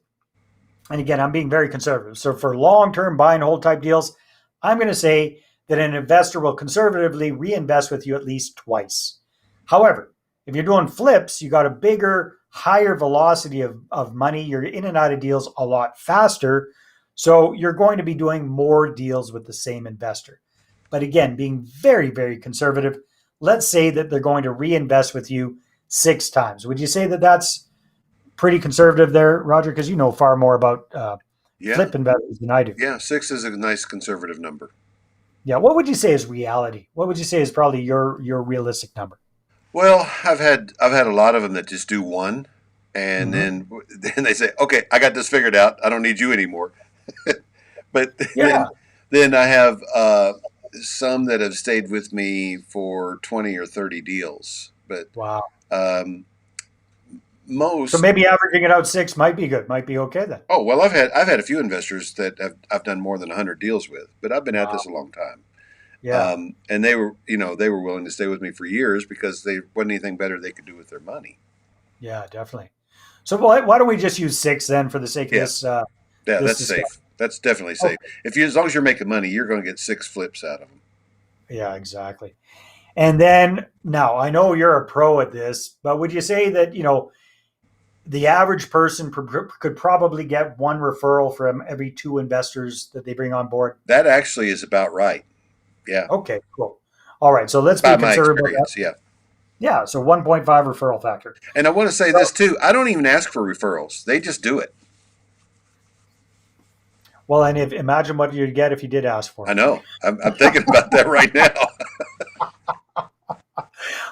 Speaker 3: And again, I'm being very conservative. So for long-term buy and hold type deals, I'm going to say that an investor will conservatively reinvest with you at least twice. However, if you're doing flips, you got a bigger, higher velocity of money. You're in and out of deals a lot faster. So you're going to be doing more deals with the same investor. But again, being very, very conservative, let's say that they're going to reinvest with you 6 times. Would you say that that's pretty conservative there, Roger? Because you know far more about flip investors than I do.
Speaker 1: Yeah, 6 is a nice conservative number.
Speaker 3: Yeah, what would you say is reality? What would you say is probably your realistic number?
Speaker 1: Well, I've had a lot of them that just do one, and then they say, "Okay, I got this figured out. I don't need you anymore." But then I have some that have stayed with me for 20 or 30 deals. But
Speaker 3: wow.
Speaker 1: Most.
Speaker 3: So maybe averaging it out 6 might be good, might be okay then.
Speaker 1: Oh well, I've had a few investors that I've done more than 100 deals with, but I've been at this a long time.
Speaker 3: Yeah.
Speaker 1: And they were willing to stay with me for years because they wasn't anything better they could do with their money.
Speaker 3: Yeah, definitely. So why don't we just use 6 then for the sake of this?
Speaker 1: Yeah, that's safe. That's definitely safe. Okay. As long as you're making money, you're going to get 6 flips out of them.
Speaker 3: Yeah, exactly. And then now I know you're a pro at this, but would you say that the average person could probably get 1 referral from every 2 investors that they bring on board?
Speaker 1: That actually is about right. Yeah.
Speaker 3: Okay, cool. All right. So let's be conservative. Yeah. So 1.5 referral factor.
Speaker 1: And I want to say this too. I don't even ask for referrals. They just do it.
Speaker 3: Well, and imagine what you'd get if you did ask for it.
Speaker 1: I know. I'm thinking about that right now.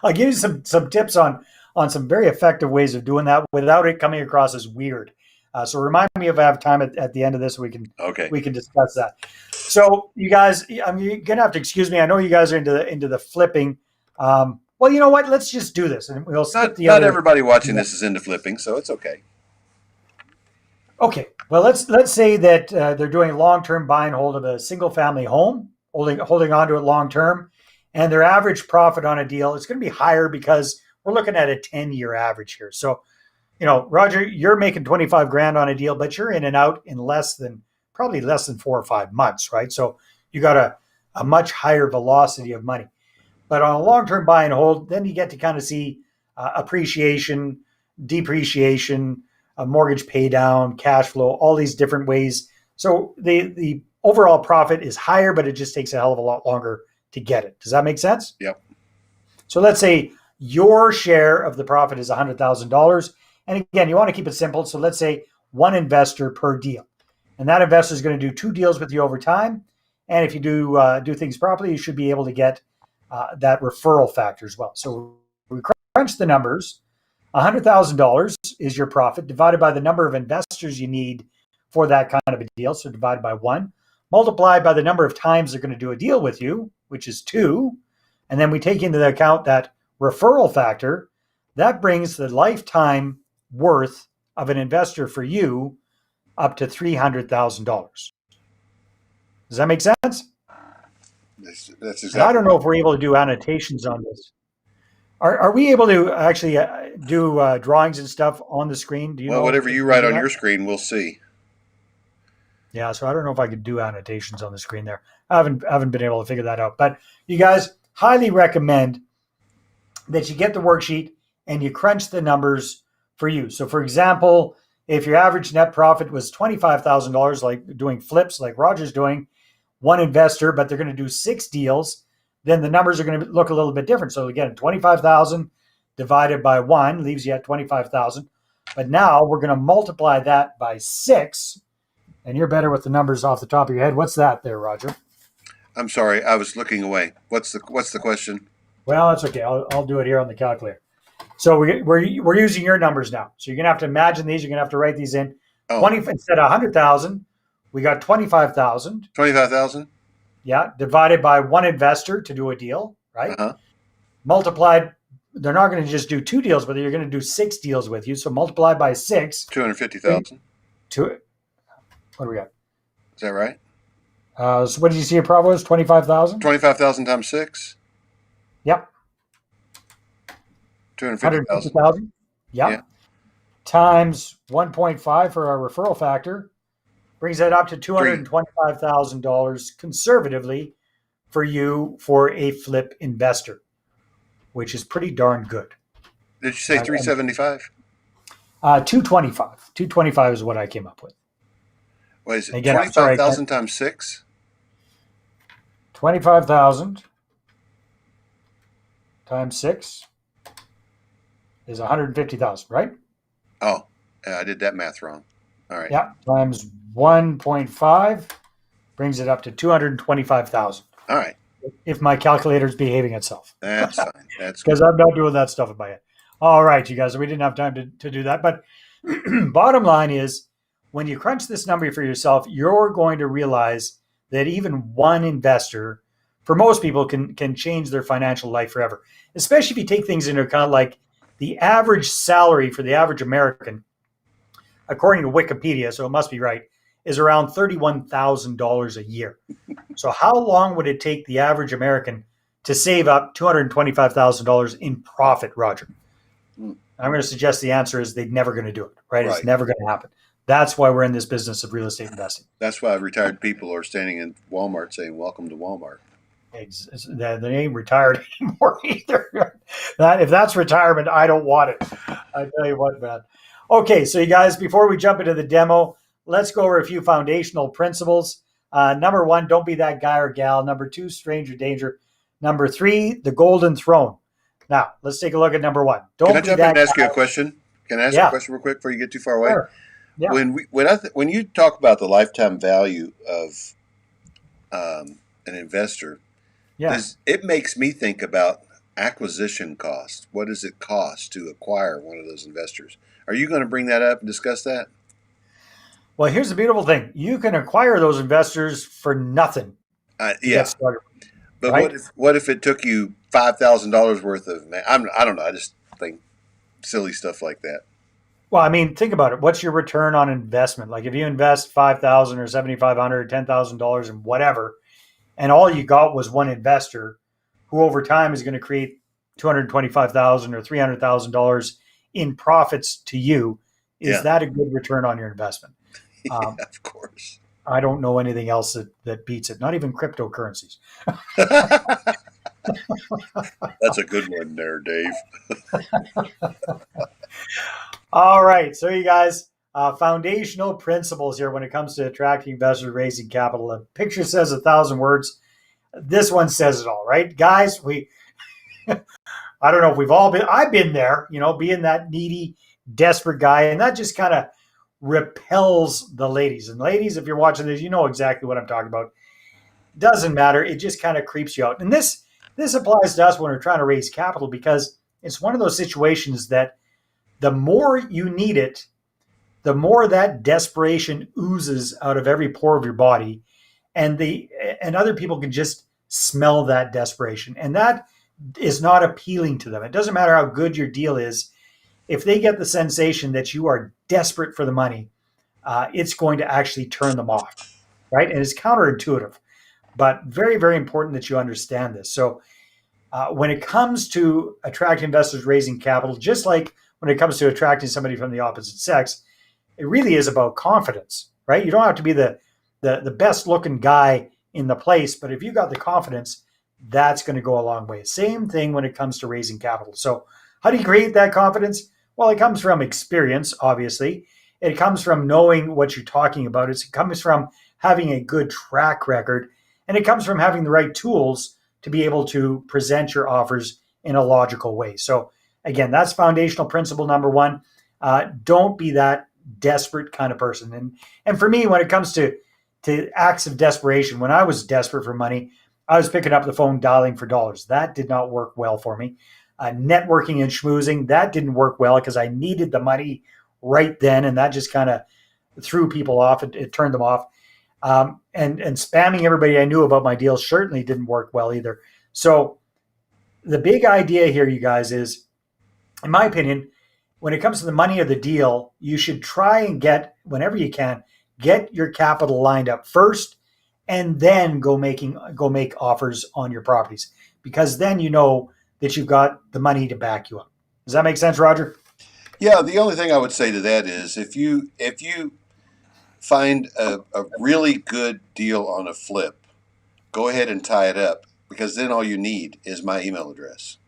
Speaker 3: I'll give you some tips on some very effective ways of doing that without it coming across as weird. So remind me if I have time at the end of this, we can discuss that. So you guys, you're gonna have to excuse me. I know you guys are into the flipping. Well, you know what? Let's just do this, and we'll skip the other.
Speaker 1: Not everybody watching this is into flipping, so it's okay.
Speaker 3: Okay. Well, let's say that they're doing long-term buy and hold of a single-family home, holding on to it long-term, and their average profit on a deal is going to be higher because we're looking at a 10-year average here. So, Roger, you're making 25 grand on a deal, but you're in and out in probably less than 4 or 5 months, right? So you got a much higher velocity of money. But on a long-term buy and hold, then you get to kind of see appreciation, depreciation, mortgage pay down, cash flow, all these different ways. So the overall profit is higher, but it just takes a hell of a lot longer to get it. Does that make sense?
Speaker 1: Yep.
Speaker 3: So let's say your share of the profit is $100,000. And again, you want to keep it simple. So let's say 1 investor per deal. And that investor is going to do 2 deals with you over time. And if you do things properly, you should be able to get that referral factor as well. So we crunch the numbers. $100,000 is your profit divided by the number of investors you need for that kind of a deal. So divided by 1, multiplied by the number of times they're going to do a deal with you, which is 2. And then we take into account that referral factor. That brings the lifetime worth of an investor for you up to $300,000. Does that make sense?
Speaker 1: That's exactly.
Speaker 3: And I don't know if we're able to do annotations on this. Are we able to actually do drawings and stuff on the screen? Do you know
Speaker 1: whatever
Speaker 3: if
Speaker 1: you
Speaker 3: we
Speaker 1: write
Speaker 3: can do
Speaker 1: on
Speaker 3: that?
Speaker 1: your screen, we'll see.
Speaker 3: Yeah, so I don't know if I could do annotations on the screen there. I haven't been able to figure that out. But you guys, highly recommend that you get the worksheet and you crunch the numbers for you. So for example, if your average net profit was $25,000, like doing flips like Roger's doing, one investor, but they're going to do 6 deals, then the numbers are going to look a little bit different. So again, 25,000 divided by 1 leaves you at 25,000. But now we're going to multiply that by 6. And you're better with the numbers off the top of your head. What's that there, Roger?
Speaker 1: I'm sorry, I was looking away. What's the question?
Speaker 3: Well, that's okay. I'll do it here on the calculator. So we're using your numbers now. So you're going to have to imagine these. You're going to have to write these in.
Speaker 1: Oh.
Speaker 3: 20 instead of 100,000, we got 25,000.
Speaker 1: 25,000.
Speaker 3: Yeah, divided by 1 investor to do a deal, right?
Speaker 1: Uh-huh.
Speaker 3: Multiplied. They're not going to just do 2 deals, but they're going to do 6 deals with you. So multiply by 6.
Speaker 1: 250,000.
Speaker 3: What do we got?
Speaker 1: Is that right?
Speaker 3: So what did you see your profit was? 25,000?
Speaker 1: 25,000 times 6.
Speaker 3: Yep.
Speaker 1: 250,000.
Speaker 3: 150,000? Yep.
Speaker 1: Yeah.
Speaker 3: Times 1.5 for our referral factor brings that up to $225,000 conservatively for you for a flip investor, which is pretty darn good.
Speaker 1: Did you say 375?
Speaker 3: 225. 225 is what I came up with.
Speaker 1: What is it?
Speaker 3: Again, I'm sorry,
Speaker 1: 25,000 times 6?
Speaker 3: 25,000 times 6 is 150,000, right?
Speaker 1: Oh, yeah, I did that math wrong. All right.
Speaker 3: Yeah. Times 1.5 brings it up to 225,000.
Speaker 1: All right.
Speaker 3: If my calculator is behaving itself.
Speaker 1: That's fine. That's good.
Speaker 3: Because I'm not doing that stuff in my head. All right, you guys. We didn't have time to do that. But bottom line is, when you crunch this number for yourself, you're going to realize that even one investor, for most people, can change their financial life forever. Especially if you take things into account, like the average salary for the average American, according to Wikipedia, so it must be right, is around $31,000 a year. So how long would it take the average American to save up $225,000 in profit, Roger? I'm going to suggest the answer is they're never going to do it, right? It's never going to happen. That's why we're in this business of real estate investing.
Speaker 1: That's why retired people are standing in Walmart saying, "Welcome to Walmart."
Speaker 3: They ain't retired anymore either. If that's retirement, I don't want it. I tell you what, man. Okay, so you guys, before we jump into the demo, let's go over a few foundational principles. Number 1, don't be that guy or gal. Number 2, stranger danger. Number 3, the golden throne. Now, let's take a look at number 1.
Speaker 1: Can I jump in and ask you a question? Can I ask you a question real quick before you get too far away?
Speaker 3: Sure. Yeah.
Speaker 1: When you talk about the lifetime value of an investor, it makes me think about acquisition cost. What does it cost to acquire one of those investors? Are you going to bring that up and discuss that?
Speaker 3: Well, here's the beautiful thing. You can acquire those investors for nothing.
Speaker 1: Yeah.
Speaker 3: Started,
Speaker 1: but
Speaker 3: right?
Speaker 1: what if it took you $5,000 worth of, I don't know. I just think silly stuff like that.
Speaker 3: Well, I mean, think about it. What's your return on investment? Like if you invest $5,000 or $7,500 or $10,000 in whatever, and all you got was one investor who over time is going to create $225,000 or $300,000 in profits to you, is that a good return on your investment?
Speaker 1: Of course.
Speaker 3: I don't know anything else that beats it. Not even cryptocurrencies.
Speaker 1: That's a good one there, Dave.
Speaker 3: All right. So you guys, foundational principles here when it comes to attracting investors, raising capital. A picture says 1,000 words. This one says it all, right? Guys, I don't know if we've all I've been there, being that needy, desperate guy. And that just kind of repels the ladies. And ladies, if you're watching this, you know exactly what I'm talking about. Doesn't matter. It just kind of creeps you out. And this This applies to us when we're trying to raise capital, because it's one of those situations that the more you need it, the more that desperation oozes out of every pore of your body, and other people can just smell that desperation, and that is not appealing to them. It doesn't matter how good your deal is. If they get the sensation that you are desperate for the money, it's going to actually turn them off, right? And it's counterintuitive, but very, very important that you understand this. So when it comes to attracting investors raising capital, just like when it comes to attracting somebody from the opposite sex, it really is about confidence, right? You don't have to be the best looking guy in the place, but if you got the confidence, that's going to go a long way. Same thing when it comes to raising capital. So how do you create that confidence? Well, it comes from experience, obviously. It comes from knowing what you're talking about. It comes from having a good track record, and it comes from having the right tools to be able to present your offers in a logical way. So again, that's foundational principle number one. Don't be that desperate kind of person. And for me, when it comes to acts of desperation, when I was desperate for money, I was picking up the phone, dialing for dollars. That did not work well for me. Networking and schmoozing, that didn't work well because I needed the money right then, and that just kind of threw people off. It turned them off. And spamming everybody I knew about my deals certainly didn't work well either. So the big idea here, you guys, is, in my opinion, when it comes to the money of the deal, you should try and get, whenever you can, get your capital lined up first, and then go make offers on your properties, because then you know that you've got the money to back you up. Does that make sense, Roger?
Speaker 1: Yeah, the only thing I would say to that is if you find a really good deal on a flip, go ahead and tie it up, because then all you need is my email address.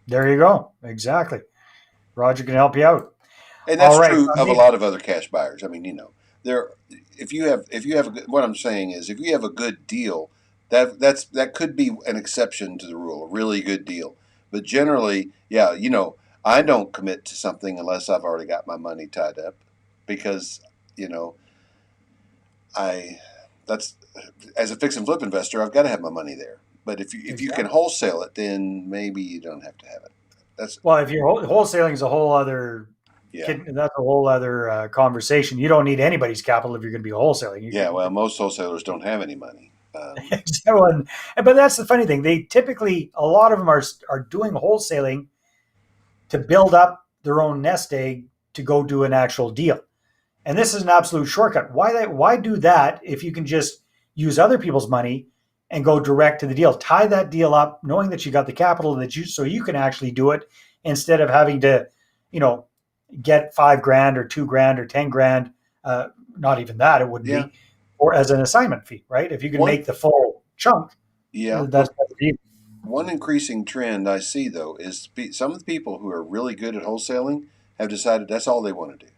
Speaker 3: There you go. Exactly. Roger can help you out.
Speaker 1: And that's
Speaker 3: All right.
Speaker 1: true of a lot of other cash buyers. I mean, if you have what I'm saying is, if you have a good deal, that could be an exception to the rule, a really good deal. But generally, yeah, I don't commit to something unless I've already got my money tied up, because that's, as a fix and flip investor, I've got to have my money there. But if you can wholesale it, then maybe you don't have to have it.
Speaker 3: Well, if you're wholesaling is a whole other, that's a whole other conversation. You don't need anybody's capital if you're going to be wholesaling.
Speaker 1: Well, most wholesalers don't have any money.
Speaker 3: But that's the funny thing. They typically, a lot of them are doing wholesaling to build up their own nest egg to go do an actual deal. And this is an absolute shortcut. Why do that if you can just use other people's money and go direct to the deal? Tie that deal up, knowing that you got the capital so you can actually do it, instead of having to, get $5,000 or $2,000 or $10,000. Not even that, it wouldn't be, or as an assignment fee, right? If you can make the full chunk, that's
Speaker 1: one increasing trend I see, though, is some of the people who are really good at wholesaling have decided that's all they want to do,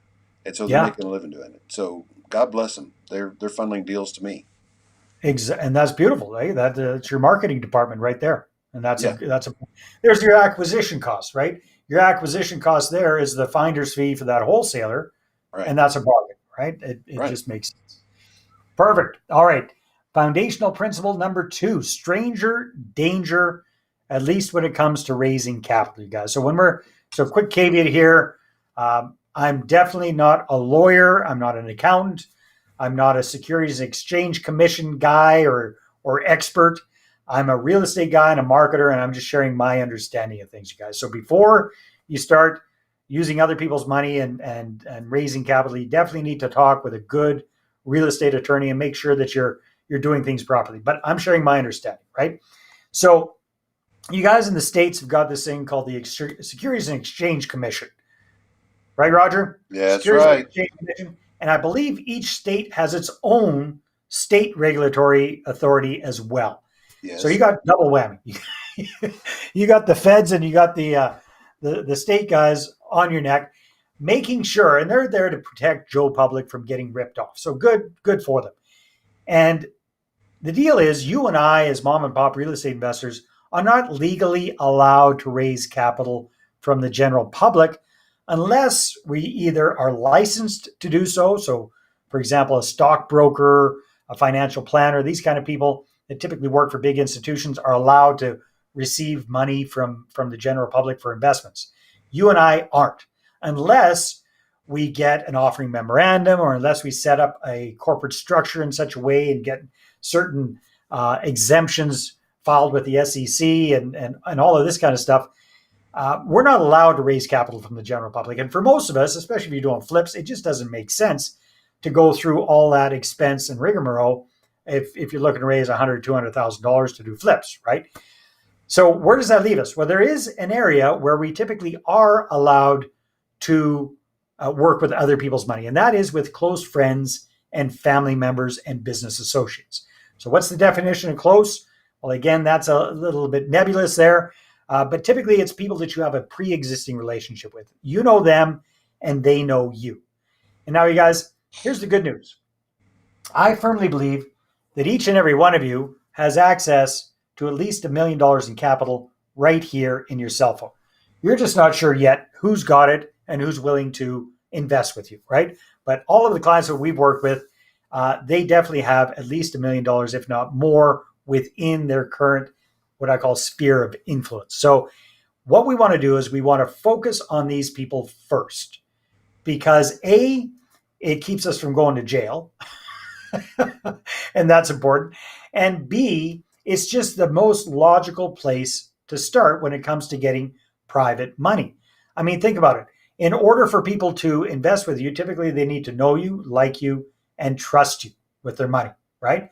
Speaker 1: and so they're making a living doing it. So God bless them; they're funneling deals to me.
Speaker 3: And that's beautiful. Right? That's your marketing department right there, and there's your acquisition cost, right? Your acquisition cost there is the finder's fee for that wholesaler, right. And that's a bargain, right? It just makes sense. Perfect. All right. Foundational principle number 2, stranger danger, at least when it comes to raising capital, you guys. So quick caveat here. I'm definitely not a lawyer. I'm not an accountant. I'm not a Securities and Exchange Commission guy or expert. I'm a real estate guy and a marketer, and I'm just sharing my understanding of things, you guys. So before you start using other people's money and raising capital, you definitely need to talk with a good real estate attorney and make sure that you're doing things properly. But I'm sharing my understanding, right? So you guys in the States have got this thing called the Securities and Exchange Commission, right, Roger?
Speaker 1: Yeah, that's
Speaker 3: Securities
Speaker 1: right.
Speaker 3: And Exchange Commission. And I believe each state has its own state regulatory authority as well.
Speaker 1: Yes.
Speaker 3: So you got double whammy. You got the feds and you got the state guys on your neck, making sure, and they're there to protect Joe Public from getting ripped off. So good for them. And the deal is, you and I, as mom and pop real estate investors, are not legally allowed to raise capital from the general public unless we either are licensed to do so. So, for example, a stockbroker, a financial planner, these kind of people that typically work for big institutions are allowed to receive money from the general public for investments. You and I aren't, unless we get an offering memorandum or unless we set up a corporate structure in such a way and get certain exemptions filed with the SEC and all of this kind of stuff. We're not allowed to raise capital from the general public. And for most of us, especially if you're doing flips, it just doesn't make sense to go through all that expense and rigmarole if you're looking to raise $100,000, $200,000 to do flips, right? So where does that leave us? Well, there is an area where we typically are allowed to work with other people's money, and that is with close friends and family members and business associates. So what's the definition of close? Well, again, that's a little bit nebulous there, but typically it's people that you have a pre-existing relationship with. You know them and they know you. And now, you guys, here's the good news. I firmly believe that each and every one of you has access to at least $1 million in capital right here in your cell phone. You're just not sure yet who's got it and who's willing to invest with you, right? But all of the clients that we've worked with, they definitely have at least $1 million, if not more, within their current, what I call sphere of influence. So what we want to do is we want to focus on these people first, because A, it keeps us from going to jail. And that's important. And B, it's just the most logical place to start when it comes to getting private money. I mean, think about it. In order for people to invest with you, typically they need to know you, like you, and trust you with their money, right?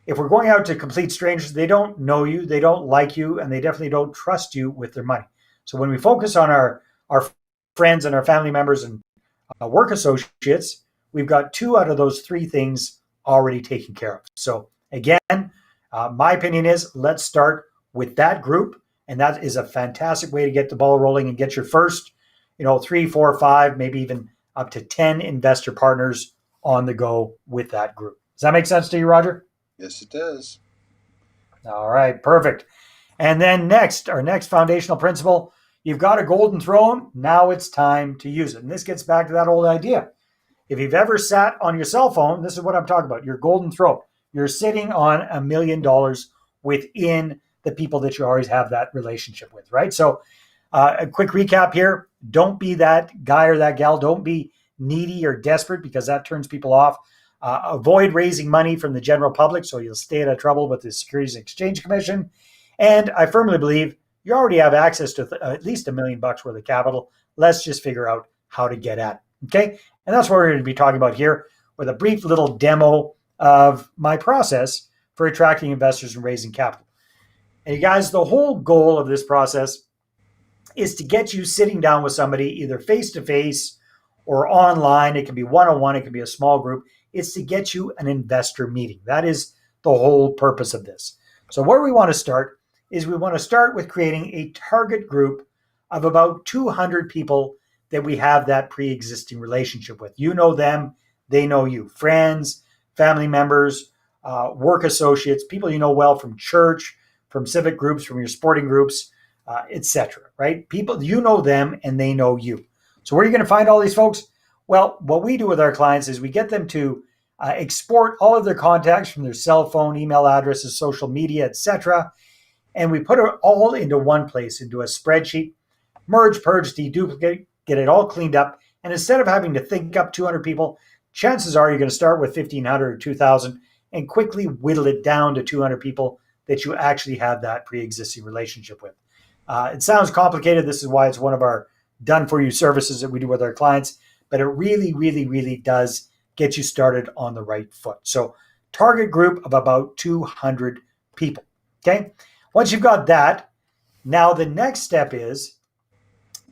Speaker 3: If we're going out to complete strangers, they don't know you, they don't like you, and they definitely don't trust you with their money. So when we focus on our friends and our family members and work associates, we've got 2 out of those 3 things already taken care of. So again, my opinion is let's start with that group, and that is a fantastic way to get the ball rolling and get your first, 3, 4, 5, maybe even up to 10 investor partners on the go with that group. Does that make sense to you, Roger?
Speaker 1: Yes, it does.
Speaker 3: All right, perfect. And then our next foundational principle, you've got a golden throne. Now it's time to use it. And this gets back to that old idea. If you've ever sat on your cell phone, this is what I'm talking about, your golden throne. You're sitting on $1 million within the people that you always have that relationship with, right? So a quick recap here. Don't be that guy or that gal. Don't be needy or desperate, because that turns people off. Avoid raising money from the general public, so you'll stay out of trouble with the Securities and Exchange Commission. And I firmly believe you already have access to at least $1 million worth of capital. Let's just figure out how to get at it, okay? And that's what we're going to be talking about here with a brief little demo of my process for attracting investors and raising capital. And you guys, the whole goal of this process is to get you sitting down with somebody either face-to-face or online. It can be one-on-one. It can be a small group. It's to get you an investor meeting. That is the whole purpose of this. So where we want to start is we want to start with creating a target group of about 200 people that we have that pre-existing relationship with. You know them, they know you. Friends, family members, work associates, people you know well from church, from civic groups, from your sporting groups, etc. Right? People, you know them and they know you. So where are you going to find all these folks? Well, what we do with our clients is we get them to export all of their contacts from their cell phone, email addresses, social media, etc. And we put it all into one place, into a spreadsheet, merge, purge, deduplicate, get it all cleaned up. And instead of having to think up 200 people, chances are you're going to start with 1,500 or 2,000 and quickly whittle it down to 200 people that you actually have that pre-existing relationship with. It sounds complicated. This is why it's one of our done-for-you services that we do with our clients. But it really, really, really does get you started on the right foot. So target group of about 200 people, okay? Once you've got that, now the next step is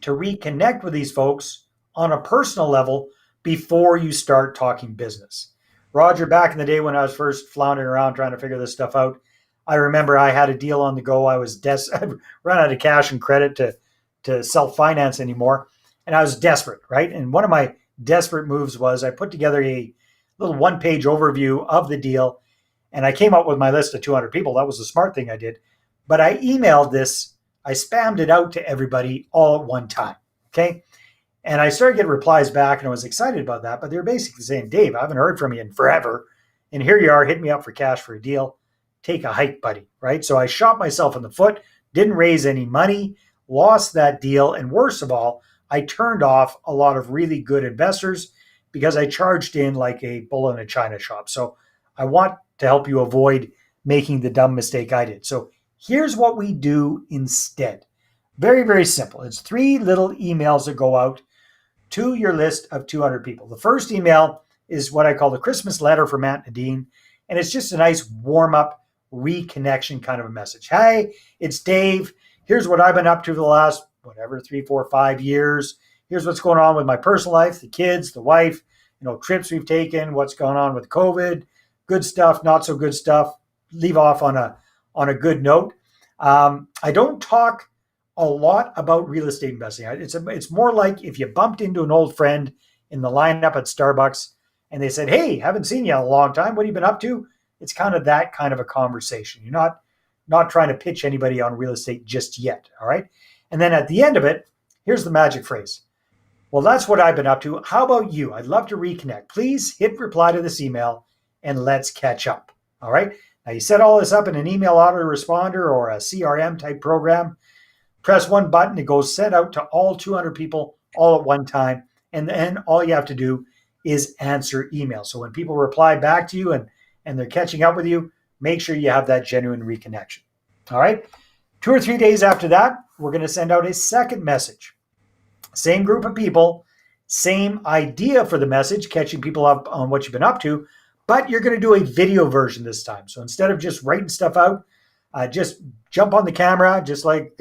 Speaker 3: to reconnect with these folks on a personal level before you start talking business. Roger, back in the day when I was first floundering around trying to figure this stuff out, I remember I had a deal on the go. I ran out of cash and credit to self-finance anymore. And I was desperate, right? And one of my desperate moves was I put together a little one-page overview of the deal, and I came up with my list of 200 people. That was the smart thing I did. But I emailed this. I spammed it out to everybody all at one time, okay? And I started getting replies back, and I was excited about that. But they were basically saying, Dave, I haven't heard from you in forever. And here you are, hitting me up for cash for a deal. Take a hike, buddy, right? So I shot myself in the foot didn't raise any money, lost that deal, and worst of all, I turned off a lot of really good investors because I charged in like a bull in a china shop. So I want to help you avoid making the dumb mistake I did. So here's what we do instead. Very, very simple. It's 3 little emails that go out to your list of 200 people. The first email is what I call the Christmas letter for Matt and Nadine. And it's just a nice warm up reconnection kind of a message. Hey, it's Dave. Here's what I've been up to for the last, 3, 4, 5 years. Here's what's going on with my personal life, the kids, the wife, trips we've taken, what's going on with COVID, good stuff, not so good stuff. Leave off on a good note. I don't talk a lot about real estate investing. It's more like if you bumped into an old friend in the lineup at Starbucks and they said, hey, haven't seen you in a long time. What have you been up to? It's kind of that kind of a conversation. You're not trying to pitch anybody on real estate just yet. All right. And then at the end of it, here's the magic phrase. Well, that's what I've been up to. How about you? I'd love to reconnect. Please hit reply to this email and let's catch up. All right. Now you set all this up in an email autoresponder or a CRM type program. Press one button, it goes sent out to all 200 people all at one time. And then all you have to do is answer email. So when people reply back to you and they're catching up with you, make sure you have that genuine reconnection. All right. 2 or 3 days after that, we're going to send out a second message. Same group of people, same idea for the message, catching people up on what you've been up to, but you're going to do a video version this time. So instead of just writing stuff out, just jump on the camera, just like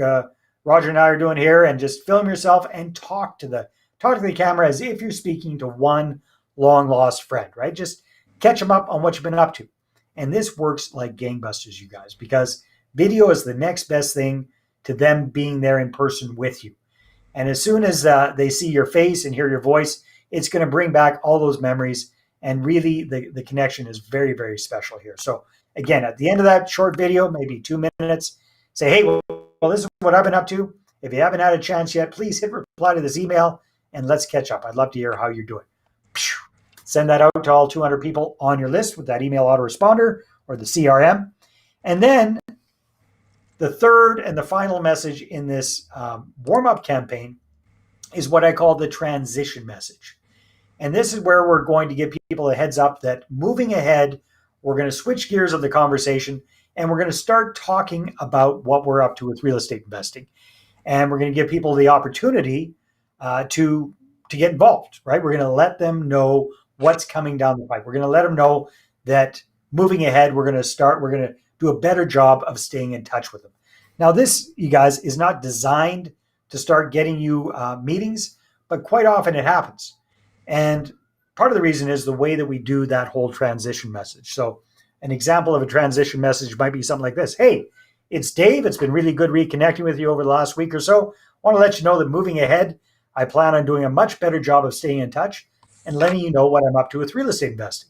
Speaker 3: Roger and I are doing here, and just film yourself and talk to the camera as if you're speaking to one long lost friend, right? Just catch them up on what you've been up to. And this works like gangbusters, you guys, because video is the next best thing to them being there in person with you. And as soon as they see your face and hear your voice, it's going to bring back all those memories. And really, the connection is very, very special here. So again, at the end of that short video, maybe 2 minutes, say, hey, well, this is what I've been up to. If you haven't had a chance yet, please hit reply to this email and let's catch up. I'd love to hear how you're doing. Send that out to all 200 people on your list with that email autoresponder or the CRM. And then the third and the final message in this warm-up campaign is what I call the transition message. And this is where we're going to give people a heads up that moving ahead, we're going to switch gears of the conversation and we're going to start talking about what we're up to with real estate investing. And we're going to give people the opportunity to get involved, right? We're going to let them know what's coming down the pipe. We're going to let them know that moving ahead, we're going to do a better job of staying in touch with them. Now, this, you guys, is not designed to start getting you meetings, but quite often it happens. And part of the reason is the way that we do that whole transition message. So an example of a transition message might be something like this. Hey, it's Dave. It's been really good reconnecting with you over the last week or so. I want to let you know that moving ahead, I plan on doing a much better job of staying in touch and letting you know what I'm up to with real estate investing.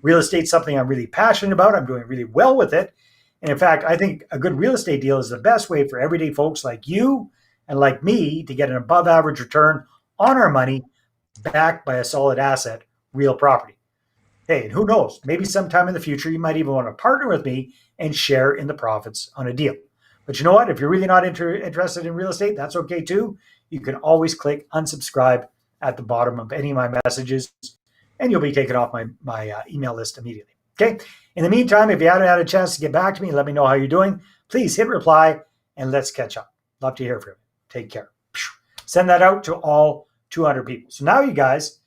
Speaker 3: Real estate's something I'm really passionate about. I'm doing really well with it. And in fact, I think a good real estate deal is the best way for everyday folks like you and like me to get an above average return on our money backed by a solid asset, real property. Hey, and who knows, maybe sometime in the future, you might even want to partner with me and share in the profits on a deal. But you know what? If you're really not interested in real estate, that's okay too. You can always click unsubscribe at the bottom of any of my messages and you'll be taken off my email list immediately. Okay. In the meantime, if you haven't had a chance to get back to me, let me know how you're doing. Please hit reply and let's catch up. Love to hear from you. Take care. Send that out to all 200 people. So now, you guys,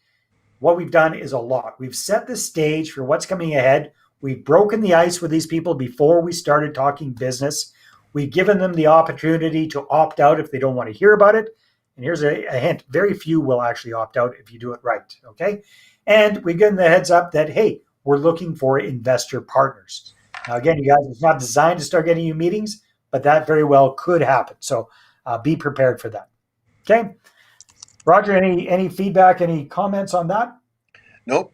Speaker 3: what we've done is a lot. We've set the stage for what's coming ahead. We've broken the ice with these people before we started talking business. We've given them the opportunity to opt out if they don't want to hear about it. And here's a hint. Very few will actually opt out if you do it right. Okay. And we've given the heads up that, hey, we're looking for investor partners. Now, again, you guys, it's not designed to start getting you meetings, but that very well could happen. So be prepared for that. Okay. Roger, any feedback, any comments on that?
Speaker 1: Nope.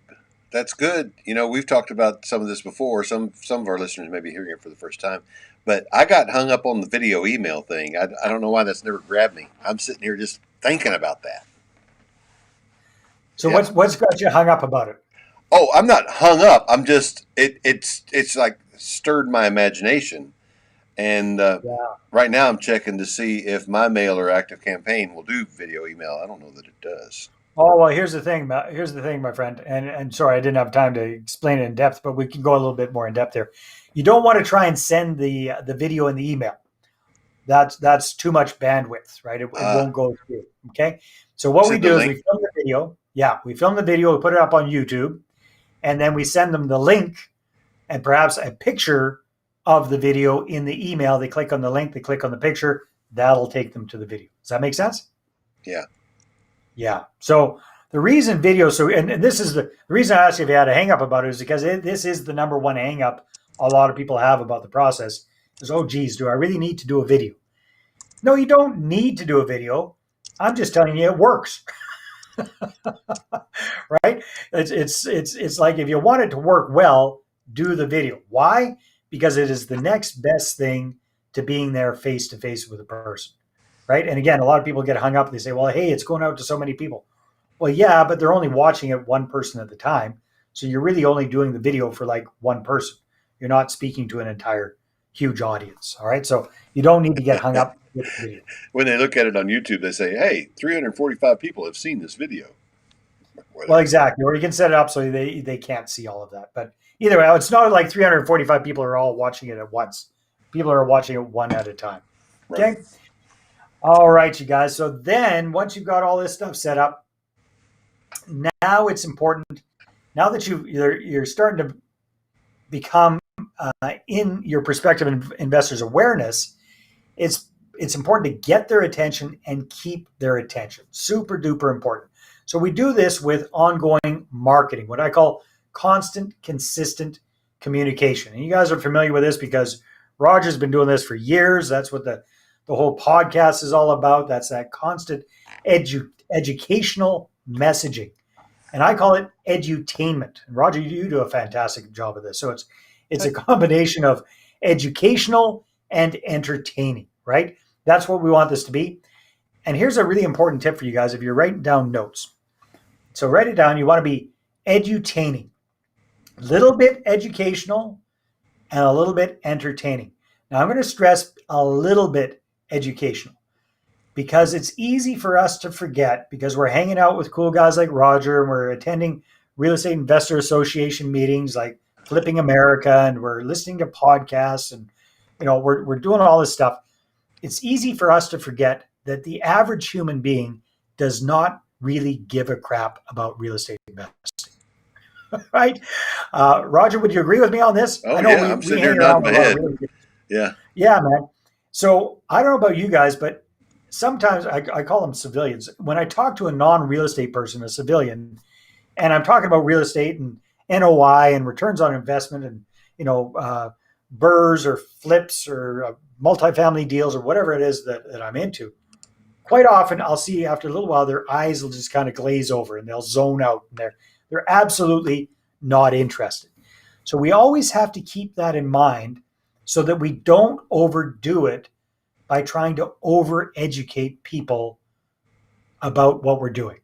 Speaker 1: That's good. We've talked about some of this before. Some of our listeners may be hearing it for the first time. But I got hung up on the video email thing. I don't know why that's never grabbed me. I'm sitting here just thinking about that.
Speaker 3: So yeah. What's got you hung up about it?
Speaker 1: Oh, I'm not hung up. I'm just it's like stirred my imagination. And right now I'm checking to see if my mailer Active Campaign will do video email. I don't know that it does.
Speaker 3: Oh, well, here's the thing. Here's the thing, my friend. And sorry, I didn't have time to explain it in depth, but we can go a little bit more in depth there. You don't want to try and send the video in the email. That's too much bandwidth, right? It won't go through. Okay. So what we do is we film the video. Yeah, we film the video, we put it up on YouTube, and then we send them the link and perhaps a picture of the video in the email. They click on the link, they click on the picture, that'll take them to the video. Does that make sense?
Speaker 1: Yeah.
Speaker 3: Yeah. So the reason video, and this is the reason I asked you if you had a hang up about it, is because this is the number one hang up a lot of people have about the process is, oh, geez, do I really need to do a video? No, you don't need to do a video. I'm just telling you it works. Right? It's like if you want it to work well, do the video. Why? Because it is the next best thing to being there face to face with a person. Right? And again, a lot of people get hung up. They say, well, hey, it's going out to so many people. Well, yeah, but they're only watching it one person at a time. So you're really only doing the video for like one person. You're not speaking to an entire huge audience. All right. So you don't need to get hung up with the video.
Speaker 1: When they look at it on YouTube, they say, hey, 345 people have seen this video. Whatever.
Speaker 3: Well, exactly. Or you can set it up so they can't see all of that. But either way, it's not like 345 people are all watching it at once. People are watching it one at a time. Okay. Right. All right, you guys. So then once you've got all this stuff set up, now it's important. Now that you're starting to become in your prospective investors' awareness, it's important to get their attention and keep their attention. Super duper important. So we do this with ongoing marketing, what I call constant, consistent communication. And you guys are familiar with this because Roger's been doing this for years. That's what the whole podcast is all about. That's that constant educational messaging. And I call it edutainment. And Roger, you do a fantastic job of this. So it's a combination of educational and entertaining, right? That's what we want this to be. And here's a really important tip for you guys if you're writing down notes. So write it down. You want to be edutaining, a little bit educational and a little bit entertaining. Now I'm going to stress a little bit educational because it's easy for us to forget because we're hanging out with cool guys like Roger and we're attending Real Estate Investor Association meetings like Flipping America and we're listening to podcasts and we're doing all this stuff. It's easy for us to forget that the average human being does not really give a crap about real estate investing. Right? Roger, would you agree with me on this?
Speaker 1: Oh, I know I'm sitting here nodding my head.
Speaker 3: Yeah, man. So I don't know about you guys, but sometimes I call them civilians. When I talk to a non-real estate person, a civilian, and I'm talking about real estate and NOI and returns on investment and, BRRRRs or flips or multifamily deals or whatever it is that I'm into, quite often I'll see after a little while, their eyes will just kind of glaze over and they'll zone out and they're absolutely not interested. So we always have to keep that in mind so that we don't overdo it by trying to over-educate people about what we're doing.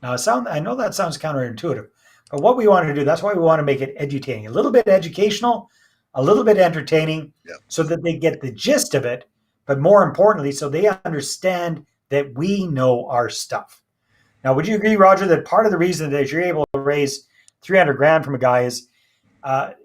Speaker 3: Now, I know that sounds counterintuitive, but what we want to do, that's why we want to make it edutaining, a little bit educational, a little bit entertaining, so that they get the gist of it, but more importantly, so they understand that we know our stuff. Now, would you agree, Roger, that part of the reason that you're able to raise $300,000 from a guy is,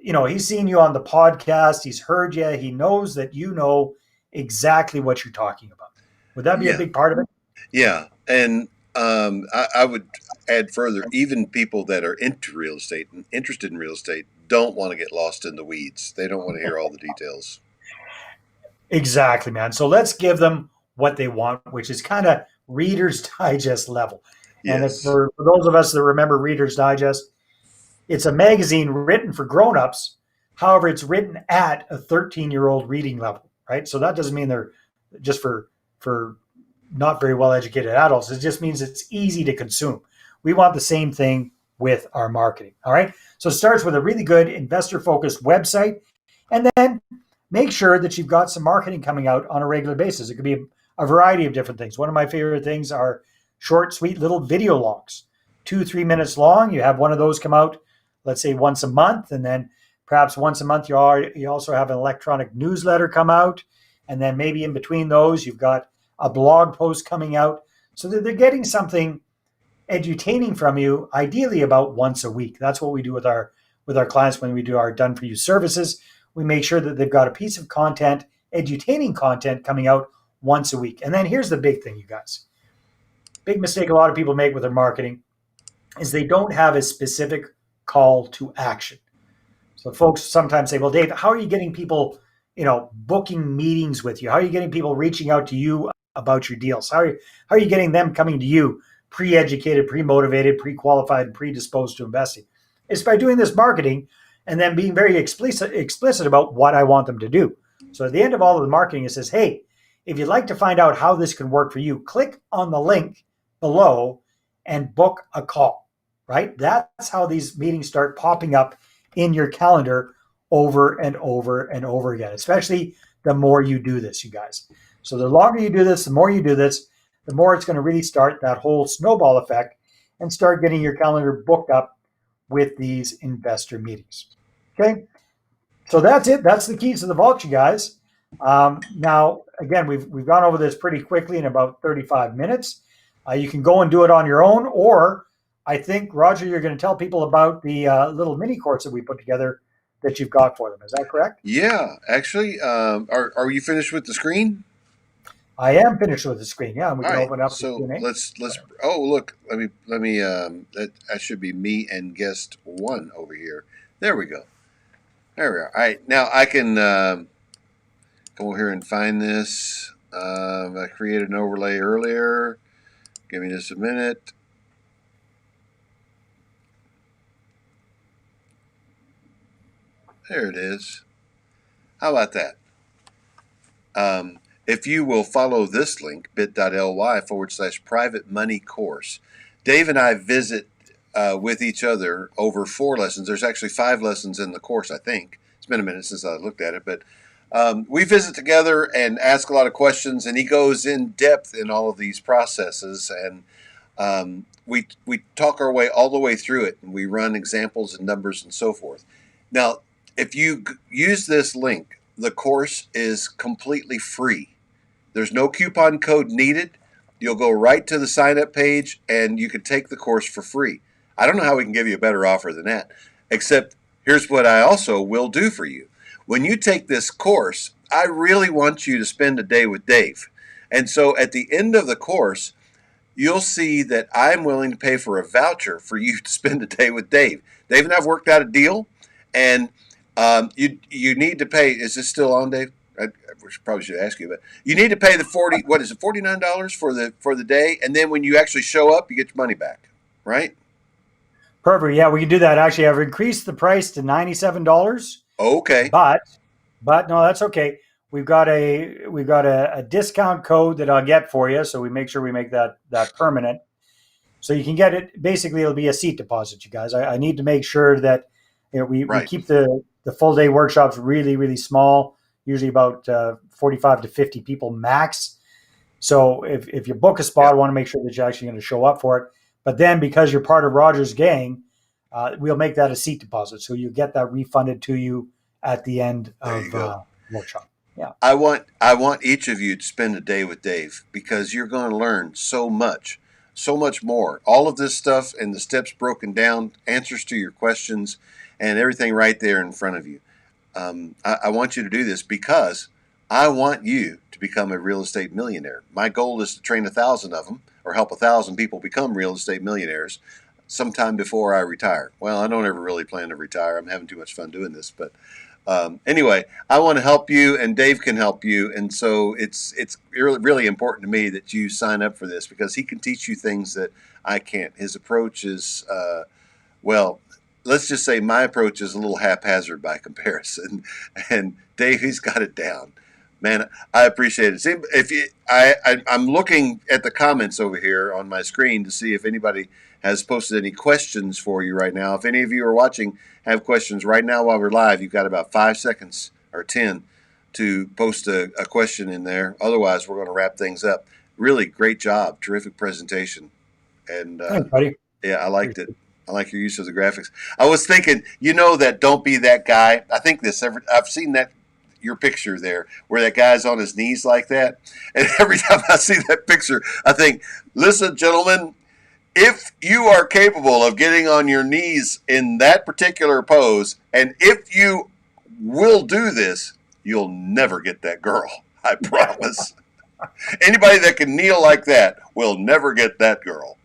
Speaker 3: he's seen you on the podcast, he's heard you, he knows that you know exactly what you're talking about. Would that be a big part of it?
Speaker 1: Yeah. And I would add further, even people that are into real estate and interested in real estate don't want to get lost in the weeds. They don't want to hear all the details.
Speaker 3: Exactly, man. So let's give them what they want, which is kind of Reader's Digest level. Yes. And for those of us that remember Reader's Digest, it's a magazine written for grown-ups. However, it's written at a 13-year-old reading level, right? So that doesn't mean they're just for not very well-educated adults. It just means it's easy to consume. We want the same thing with our marketing, all right? So it starts with a really good investor-focused website, and then make sure that you've got some marketing coming out on a regular basis. It could be a variety of different things. One of my favorite things are short, sweet little video logs, 2-3 minutes long. You have one of those come out, let's say once a month, and then Perhaps once a month, you also have an electronic newsletter come out. And then maybe in between those, you've got a blog post coming out, so that they're getting something edutaining from you, ideally about once a week. That's what we do with our clients when we do our done for you services. We make sure that they've got a piece of content, edutaining content coming out once a week. And then here's the big thing, you guys. Big mistake a lot of people make with their marketing is they don't have a specific call to action. So folks sometimes say, well, Dave, how are you getting people, booking meetings with you? How are you getting people reaching out to you about your deals? How are you getting them coming to you pre-educated, pre-motivated, pre-qualified, predisposed to investing? It's by doing this marketing and then being very explicit about what I want them to do. So at the end of all of the marketing, it says, hey, if you'd like to find out how this can work for you, click on the link below and book a call, right? That's how these meetings start popping up in your calendar over and over and over again, especially the more you do this, you guys. So the longer you do this, the more you do this, the more it's going to really start that whole snowball effect and start getting your calendar booked up with these investor meetings. Okay. So that's it. That's the keys to the vault, you guys. Now, again, we've gone over this pretty quickly in about 35 minutes. You can go and do it on your own, or I think, Roger, you're going to tell people about the little mini course that we put together that you've got for them. Is that correct?
Speaker 1: Yeah, actually, are you finished with the screen?
Speaker 3: I am finished with the screen. Yeah, and we can open up
Speaker 1: so
Speaker 3: the Q&A.
Speaker 1: let's. Oh, look, let me. That should be me and guest one over here. There we go. There we are. All right, now I can go over here and find this. I created an overlay earlier. Give me just a minute. There it is. How about that? If you will follow this link, bit.ly/private money course, Dave and I visit with each other over 4 lessons. There's actually 5 lessons in the course, I think. It's been a minute since I looked at it, but we visit together and ask a lot of questions, and he goes in depth in all of these processes, and we talk our way all the way through it, and we run examples and numbers and so forth. Now, if you use this link, the course is completely free. There's no coupon code needed. You'll go right to the sign-up page, and you can take the course for free. I don't know how we can give you a better offer than that, except here's what I also will do for you. When you take this course, I really want you to spend a day with Dave. And so at the end of the course, you'll see that I'm willing to pay for a voucher for you to spend a day with Dave. Dave and I have worked out a deal, and you need to pay. Is this still on, Dave? I probably should ask you, but you need to pay the $49 for the day, and then when you actually show up, you get your money back, right?
Speaker 3: Perfect. Yeah, we can do that. Actually, I've increased the price to $97.
Speaker 1: Okay.
Speaker 3: But no, that's okay. We've got a discount code that I'll get for you, so we make sure we make that permanent. So you can get it. Basically, it'll be a seat deposit, you guys. I need to make sure that we keep the full day workshops really, really small, usually about 45 to 50 people max. So if you book a spot, I want to make sure that you're actually going to show up for it. But then because you're part of Roger's gang, we'll make that a seat deposit. So you get that refunded to you at the end of workshop. Yeah.
Speaker 1: I want each of you to spend a day with Dave, because you're going to learn so much more. All of this stuff and the steps broken down, answers to your questions, and everything right there in front of you. I want you to do this because I want you to become a real estate millionaire. My goal is to train 1,000 of them, or help 1,000 people become real estate millionaires sometime before I retire. Well, I don't ever really plan to retire. I'm having too much fun doing this, but anyway, I want to help you, and Dave can help you, and so it's really, really important to me that you sign up for this, because he can teach you things that I can't. His approach is, well, let's just say my approach is a little haphazard by comparison, and Dave, he's got it down. Man, I appreciate it. See, I'm looking at the comments over here on my screen to see if anybody has posted any questions for you right now. If any of you are watching have questions right now while we're live, you've got about 5 seconds or 10 to post a question in there. Otherwise, we're going to wrap things up. Really great job. Terrific presentation. And
Speaker 3: Thanks, buddy.
Speaker 1: yeah, I liked it. I like your use of the graphics. I was thinking, that "Don't Be That Guy." I think I've seen that your picture there where that guy's on his knees like that, and every time I see that picture, I think, listen, gentlemen, if you are capable of getting on your knees in that particular pose, and if you will do this, you'll never get that girl. I promise. Anybody that can kneel like that will never get that girl.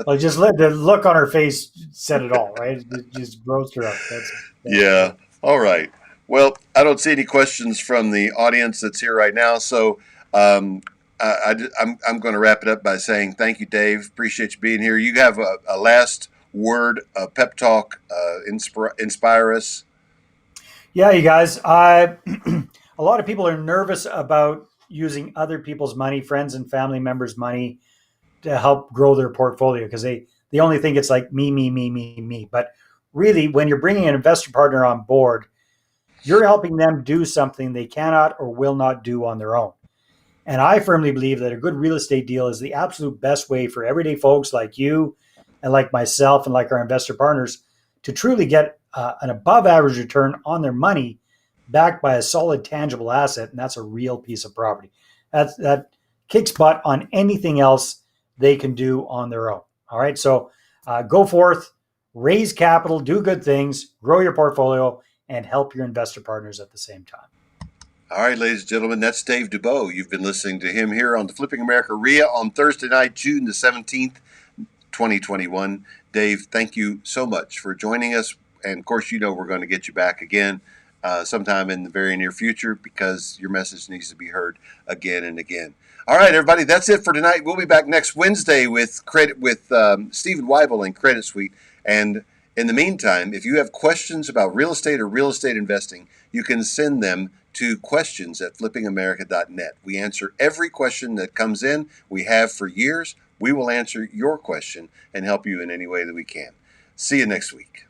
Speaker 3: Well, just let the look on her face said it all, right? It just grossed her up.
Speaker 1: Yeah. All right. Well, I don't see any questions from the audience that's here right now, so I'm going to wrap it up by saying thank you, Dave. Appreciate you being here. You have a last word, a pep talk, inspire us.
Speaker 3: Yeah, you guys. A lot of people are nervous about using other people's money, friends and family members' money, to help grow their portfolio because they only think it's like me, me, me, me, me. But really, when you're bringing an investor partner on board, you're helping them do something they cannot or will not do on their own. And I firmly believe that a good real estate deal is the absolute best way for everyday folks like you and like myself and like our investor partners to truly get an above average return on their money backed by a solid tangible asset. And that's a real piece of property. That kicks butt on anything else they can do on their own. All right. So go forth, raise capital, do good things, grow your portfolio, and help your investor partners at the same time.
Speaker 1: All right, ladies and gentlemen, that's Dave DuBeau. You've been listening to him here on the Flipping America RIA on Thursday night, June the 17th, 2021. Dave, thank you so much for joining us. And of course, we're going to get you back again sometime in the very near future because your message needs to be heard again and again. All right, everybody, that's it for tonight. We'll be back next Wednesday with Stephen Weibel and Credit Suite. And in the meantime, if you have questions about real estate or real estate investing, you can send them to questions@flippingamerica.net. We answer every question that comes in. We have for years. We will answer your question and help you in any way that we can. See you next week.